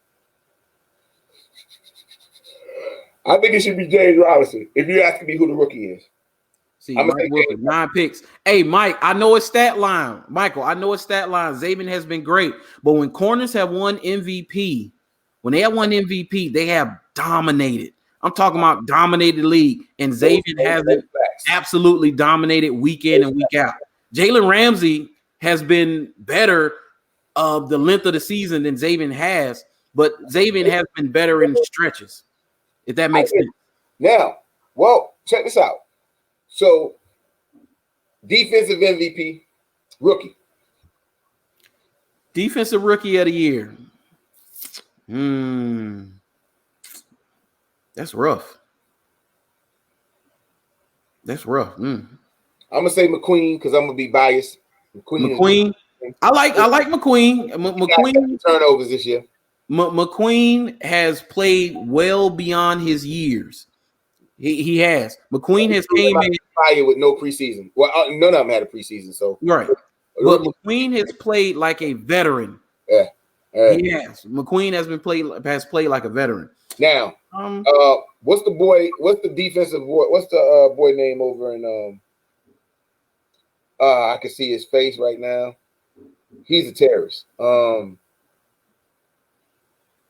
I think it should be James Robinson. If you're asking me who the rookie is. See, Mike Wilson, 9 picks. Hey, Mike, I know it's stat line. Michael, I know it's stat line. Zabin has been great. But when corners have won MVP, they have dominated. I'm talking about dominated league. And Zabin hasn't absolutely dominated week in and week out. Jalen Ramsey has been better of the length of the season than Zabin has. But Zabin has been better in stretches, if that makes sense. Now, well, check this out. So, defensive MVP, rookie. Defensive rookie of the year. That's rough. I'm gonna say McQueen because I'm gonna be biased. McQueen. I like McQueen. McQueen turnovers this year. McQueen has played well beyond his years. He has. McQueen has came in fire with no preseason. Well, none of them had a preseason, so right. But McQueen has played like a veteran. Yeah, he has. McQueen has played like a veteran. Now, what's the defensive boy? What's the boy name over in I can see his face right now. He's a terrorist.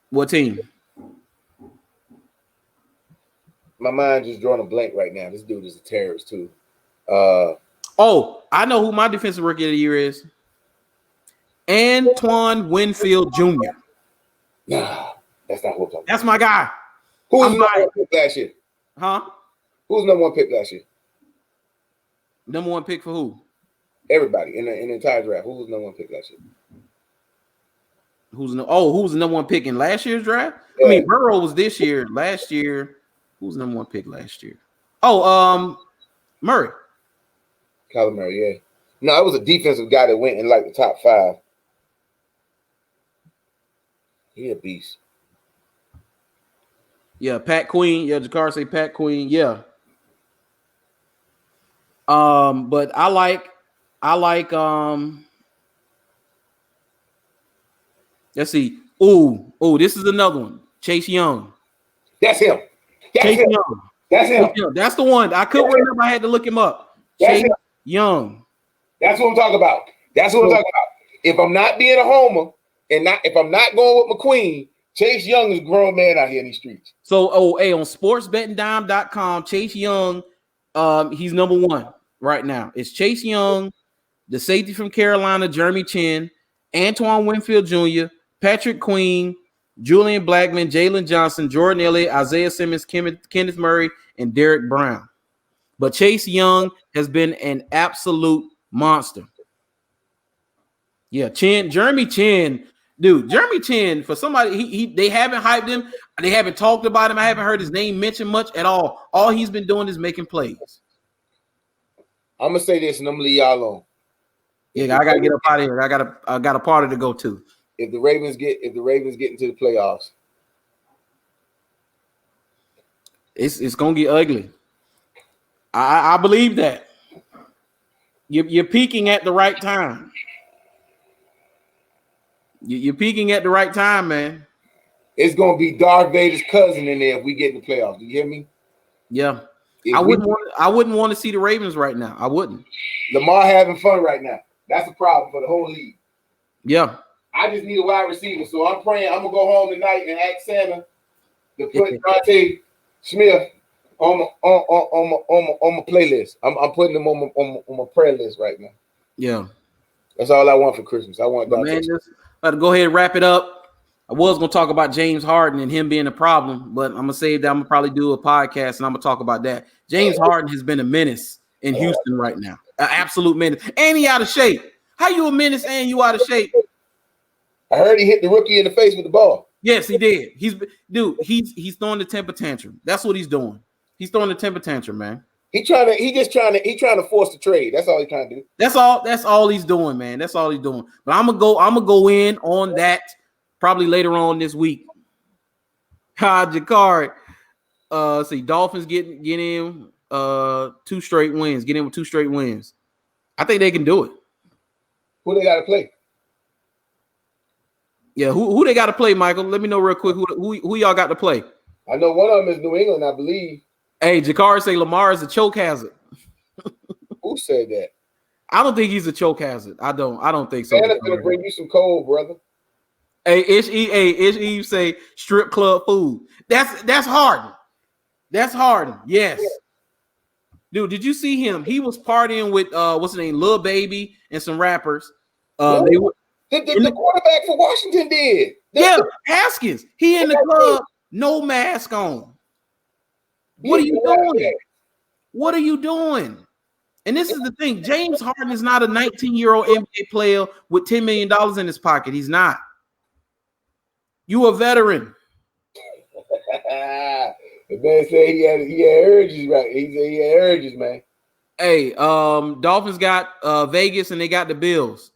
What team? My mind just drawing a blank right now. This dude is a terrorist too. I know who my defensive rookie of the year is. Antoine Winfield Jr. Nah, that's not who I'm talking about. That's my guy. Who was number 1 pick last year? Huh? Who was number 1 pick last year? Number 1 pick for who? Everybody in the entire draft. Who was number 1 pick last year? Who was the number 1 pick in last year's draft? Yeah. I mean, Burrow was this year. Last year, who was the number 1 pick last year? Murray. Kyler Murray, yeah. No, it was a defensive guy that went in like the top 5. He a beast. Yeah, Pat Queen. Yeah, Jakar say Pat Queen. Yeah. But I like let's see. Oh, this is another one. Chase Young. That's him. Chase Young. That's him. That's the one. I couldn't remember. I had to look him up. Chase Young. That's what I'm talking about. That's what I'm talking about. If I'm not being a homer and if I'm not going with McQueen, Chase Young is a grown man out here in these streets. So, on sportsbettingdime.com, Chase Young, he's number one right now. It's Chase Young, the safety from Carolina, Jeremy Chin, Antoine Winfield Jr., Patrick Queen, Julian Blackman, Jalen Johnson, Jordan Elliott, Isaiah Simmons, Kenneth Murray, and Derek Brown. But Chase Young has been an absolute monster. Yeah, Jeremy Chin, dude. Jeremy Chin, for somebody, they haven't hyped him. They haven't talked about him. I haven't heard his name mentioned much at all. All he's been doing is making plays. I'm gonna say this, and I'm gonna leave y'all alone. Yeah, I gotta get up out of here. I got a party to go to. If the Ravens get into the playoffs, it's gonna get ugly. I believe that. You're peaking at the right time. You're peaking at the right time, man. It's gonna be Darth Vader's cousin in there if we get in the playoffs. Do you hear me? Yeah. I wouldn't want to see the Ravens right now. I wouldn't. Lamar having fun right now. That's a problem for the whole league. Yeah. I just need a wide receiver. So I'm praying I'm gonna go home tonight and ask Santa to put Dante Smith on my playlist. I'm putting him on my prayer list right now. Yeah. That's all I want for Christmas. I want Dante. About to go ahead and wrap it up. I was gonna talk about James Harden and him being a problem, but I'm gonna save that. I'm gonna probably do a podcast and I'm gonna talk about that. James Harden has been a menace in Houston right now, an absolute menace, and he out of shape. How you a menace and you out of shape? I heard he hit the rookie in the face with the ball. Yes, he did. He's throwing the temper tantrum. That's what he's doing. He's throwing the temper tantrum, man. He's trying to force the trade. That's all he's trying to do. That's all he's doing, man. That's all he's doing. But I'm gonna go in on that probably later on this week. Jakar, see, Dolphins get in 2 straight wins. Get in with 2 straight wins. I think they can do it. Who they got to play? Yeah, who they got to play, Michael? Let me know real quick who y'all got to play. I know one of them is New England, I believe. Hey, Jakar say Lamar is a choke hazard. Who said that? I don't think he's a choke hazard. I don't think so. Santa's gonna bring you some cold, brother. Hey, Ish Eve say strip club food. That's Harden. That's Harden. Yes. Dude, did you see him? He was partying with what's his name, Lil Baby and some rappers. They were the quarterback for Washington did. Haskins. He in the club, no mask on. What are you doing? What are you doing? And this is the thing. James Harden is not a 19-year-old NBA player with $10 million in his pocket. He's not. You a veteran. The man said he had urges, right? He said he had urges, man. Hey, Dolphins got Vegas and they got the Bills.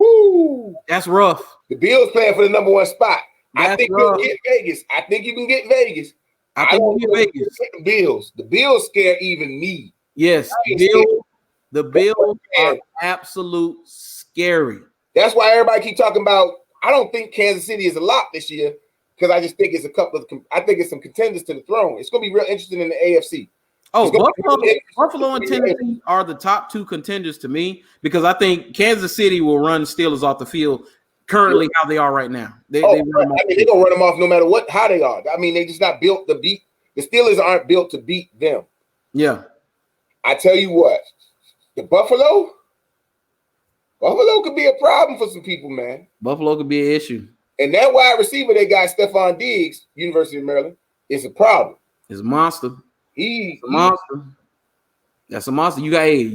Woo! That's rough. The Bills playing for the number 1 spot. I think rough. you'll get Vegas. I think you can get Vegas. I think you get Vegas. The Bills. The Bills scare even me. Yes, the Bills are absolute scary. That's why everybody keep talking about. I don't think Kansas City is a lock this year because I just think it's I think it's some contenders to the throne. It's going to be real interesting in the AFC. Oh, Buffalo and Tennessee are the top 2 contenders to me because I think Kansas City will run Steelers off the field currently how they are right now. They're going to run them off no matter how they are. I mean, they just not built to beat. The Steelers aren't built to beat them. Yeah. I tell you what, the Buffalo could be a problem for some people, man. Buffalo could be an issue. And that wide receiver they got, Stephon Diggs, University of Maryland, is a problem. It's a monster. He's a monster. That's a monster. You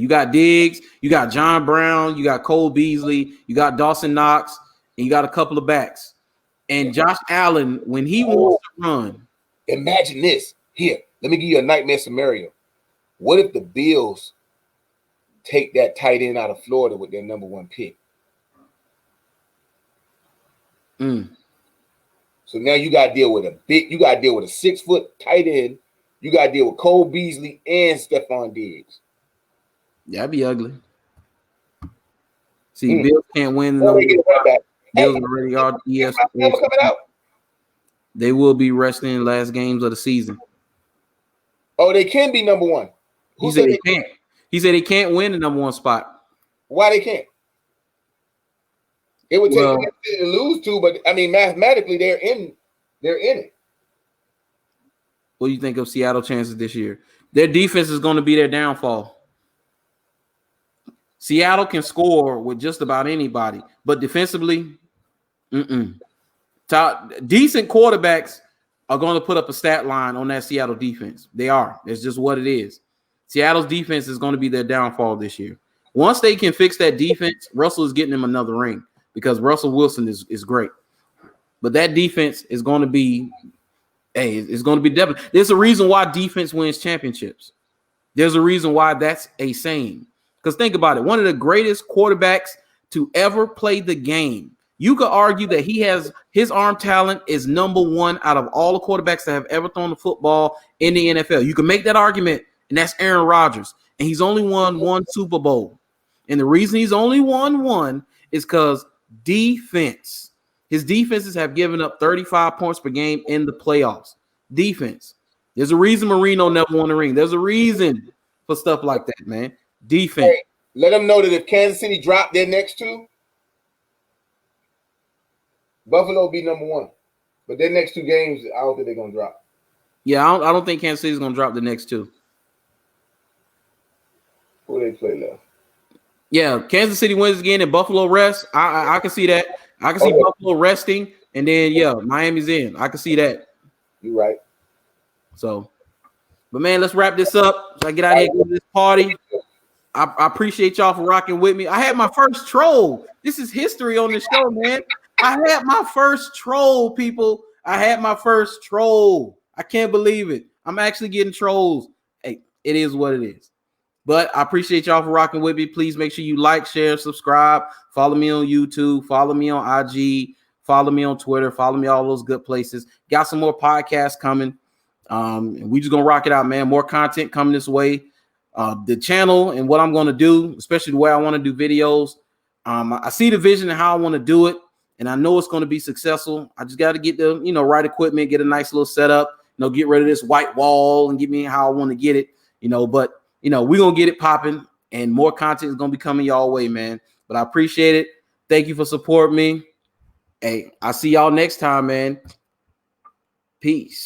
got Diggs, you got John Brown, you got Cole Beasley, you got Dawson Knox, and you got a couple of backs. And Josh Allen, when he wants to run. Imagine this. Here, let me give you a nightmare scenario. What if the Bills take that tight end out of Florida with their number 1 pick? So now you got to deal with a 6-foot tight end. You got to deal with Cole Beasley and Stephon Diggs. Yeah, that'd be ugly. See, Bills can't win. Bills already are ES. Coming out. They will be resting in the last games of the season. Oh, they can be number one. He said they can't. He said they can't win the number one spot. Why they can't? It would take them to lose to, but I mean, mathematically, they're in it. What do you think of Seattle chances this year? Their defense is going to be their downfall. Seattle can score with just about anybody, but defensively, decent quarterbacks are going to put up a stat line on that Seattle defense. They are. It's just what it is. Seattle's defense is going to be their downfall this year. Once they can fix that defense, Russell is getting them another ring because Russell Wilson is great. But that defense is going to be, it's going to be definitely. There's a reason why defense wins championships. There's a reason why that's a saying. Because think about it. One of the greatest quarterbacks to ever play the game. You could argue that he has his arm talent is number one out of all the quarterbacks that have ever thrown the football in the NFL. You can make that argument, and that's Aaron Rodgers. And he's only won one Super Bowl. And the reason he's only won one is because defense. His defenses have given up 35 points per game in the playoffs. Defense. There's a reason Marino never won a ring. There's a reason for stuff like that, man. Defense. Hey, let them know that if Kansas City dropped their next two, Buffalo will be number one. But their next two games, I don't think they're going to drop. Yeah, I don't think Kansas City is going to drop the next two. Who they play left? Yeah, Kansas City wins again and Buffalo rests. I can see that. I can see Buffalo resting, and then, Miami's in. I can see that. You're right. So, but, man, let's wrap this up. So I get out of here and go to this party. I appreciate y'all for rocking with me. I had my first troll. This is history on the show, man. I had my first troll, people. I had my first troll. I can't believe it. I'm actually getting trolls. Hey, it is what it is. But I appreciate y'all for rocking with me. Please make sure you like, share, subscribe. Follow me on YouTube. Follow me on IG. Follow me on Twitter. Follow me all those good places. Got some more podcasts coming. And we just going to rock it out, man. More content coming this way. The channel and what I'm going to do, especially the way I want to do videos. I see the vision and how I want to do it. And I know it's going to be successful. I just got to get the, right equipment, get a nice little setup, get rid of this white wall and get me how I want to get it, but we're going to get it popping and more content is going to be coming y'all way, man. But I appreciate it. Thank you for supporting me. Hey, I'll see y'all next time, man. Peace.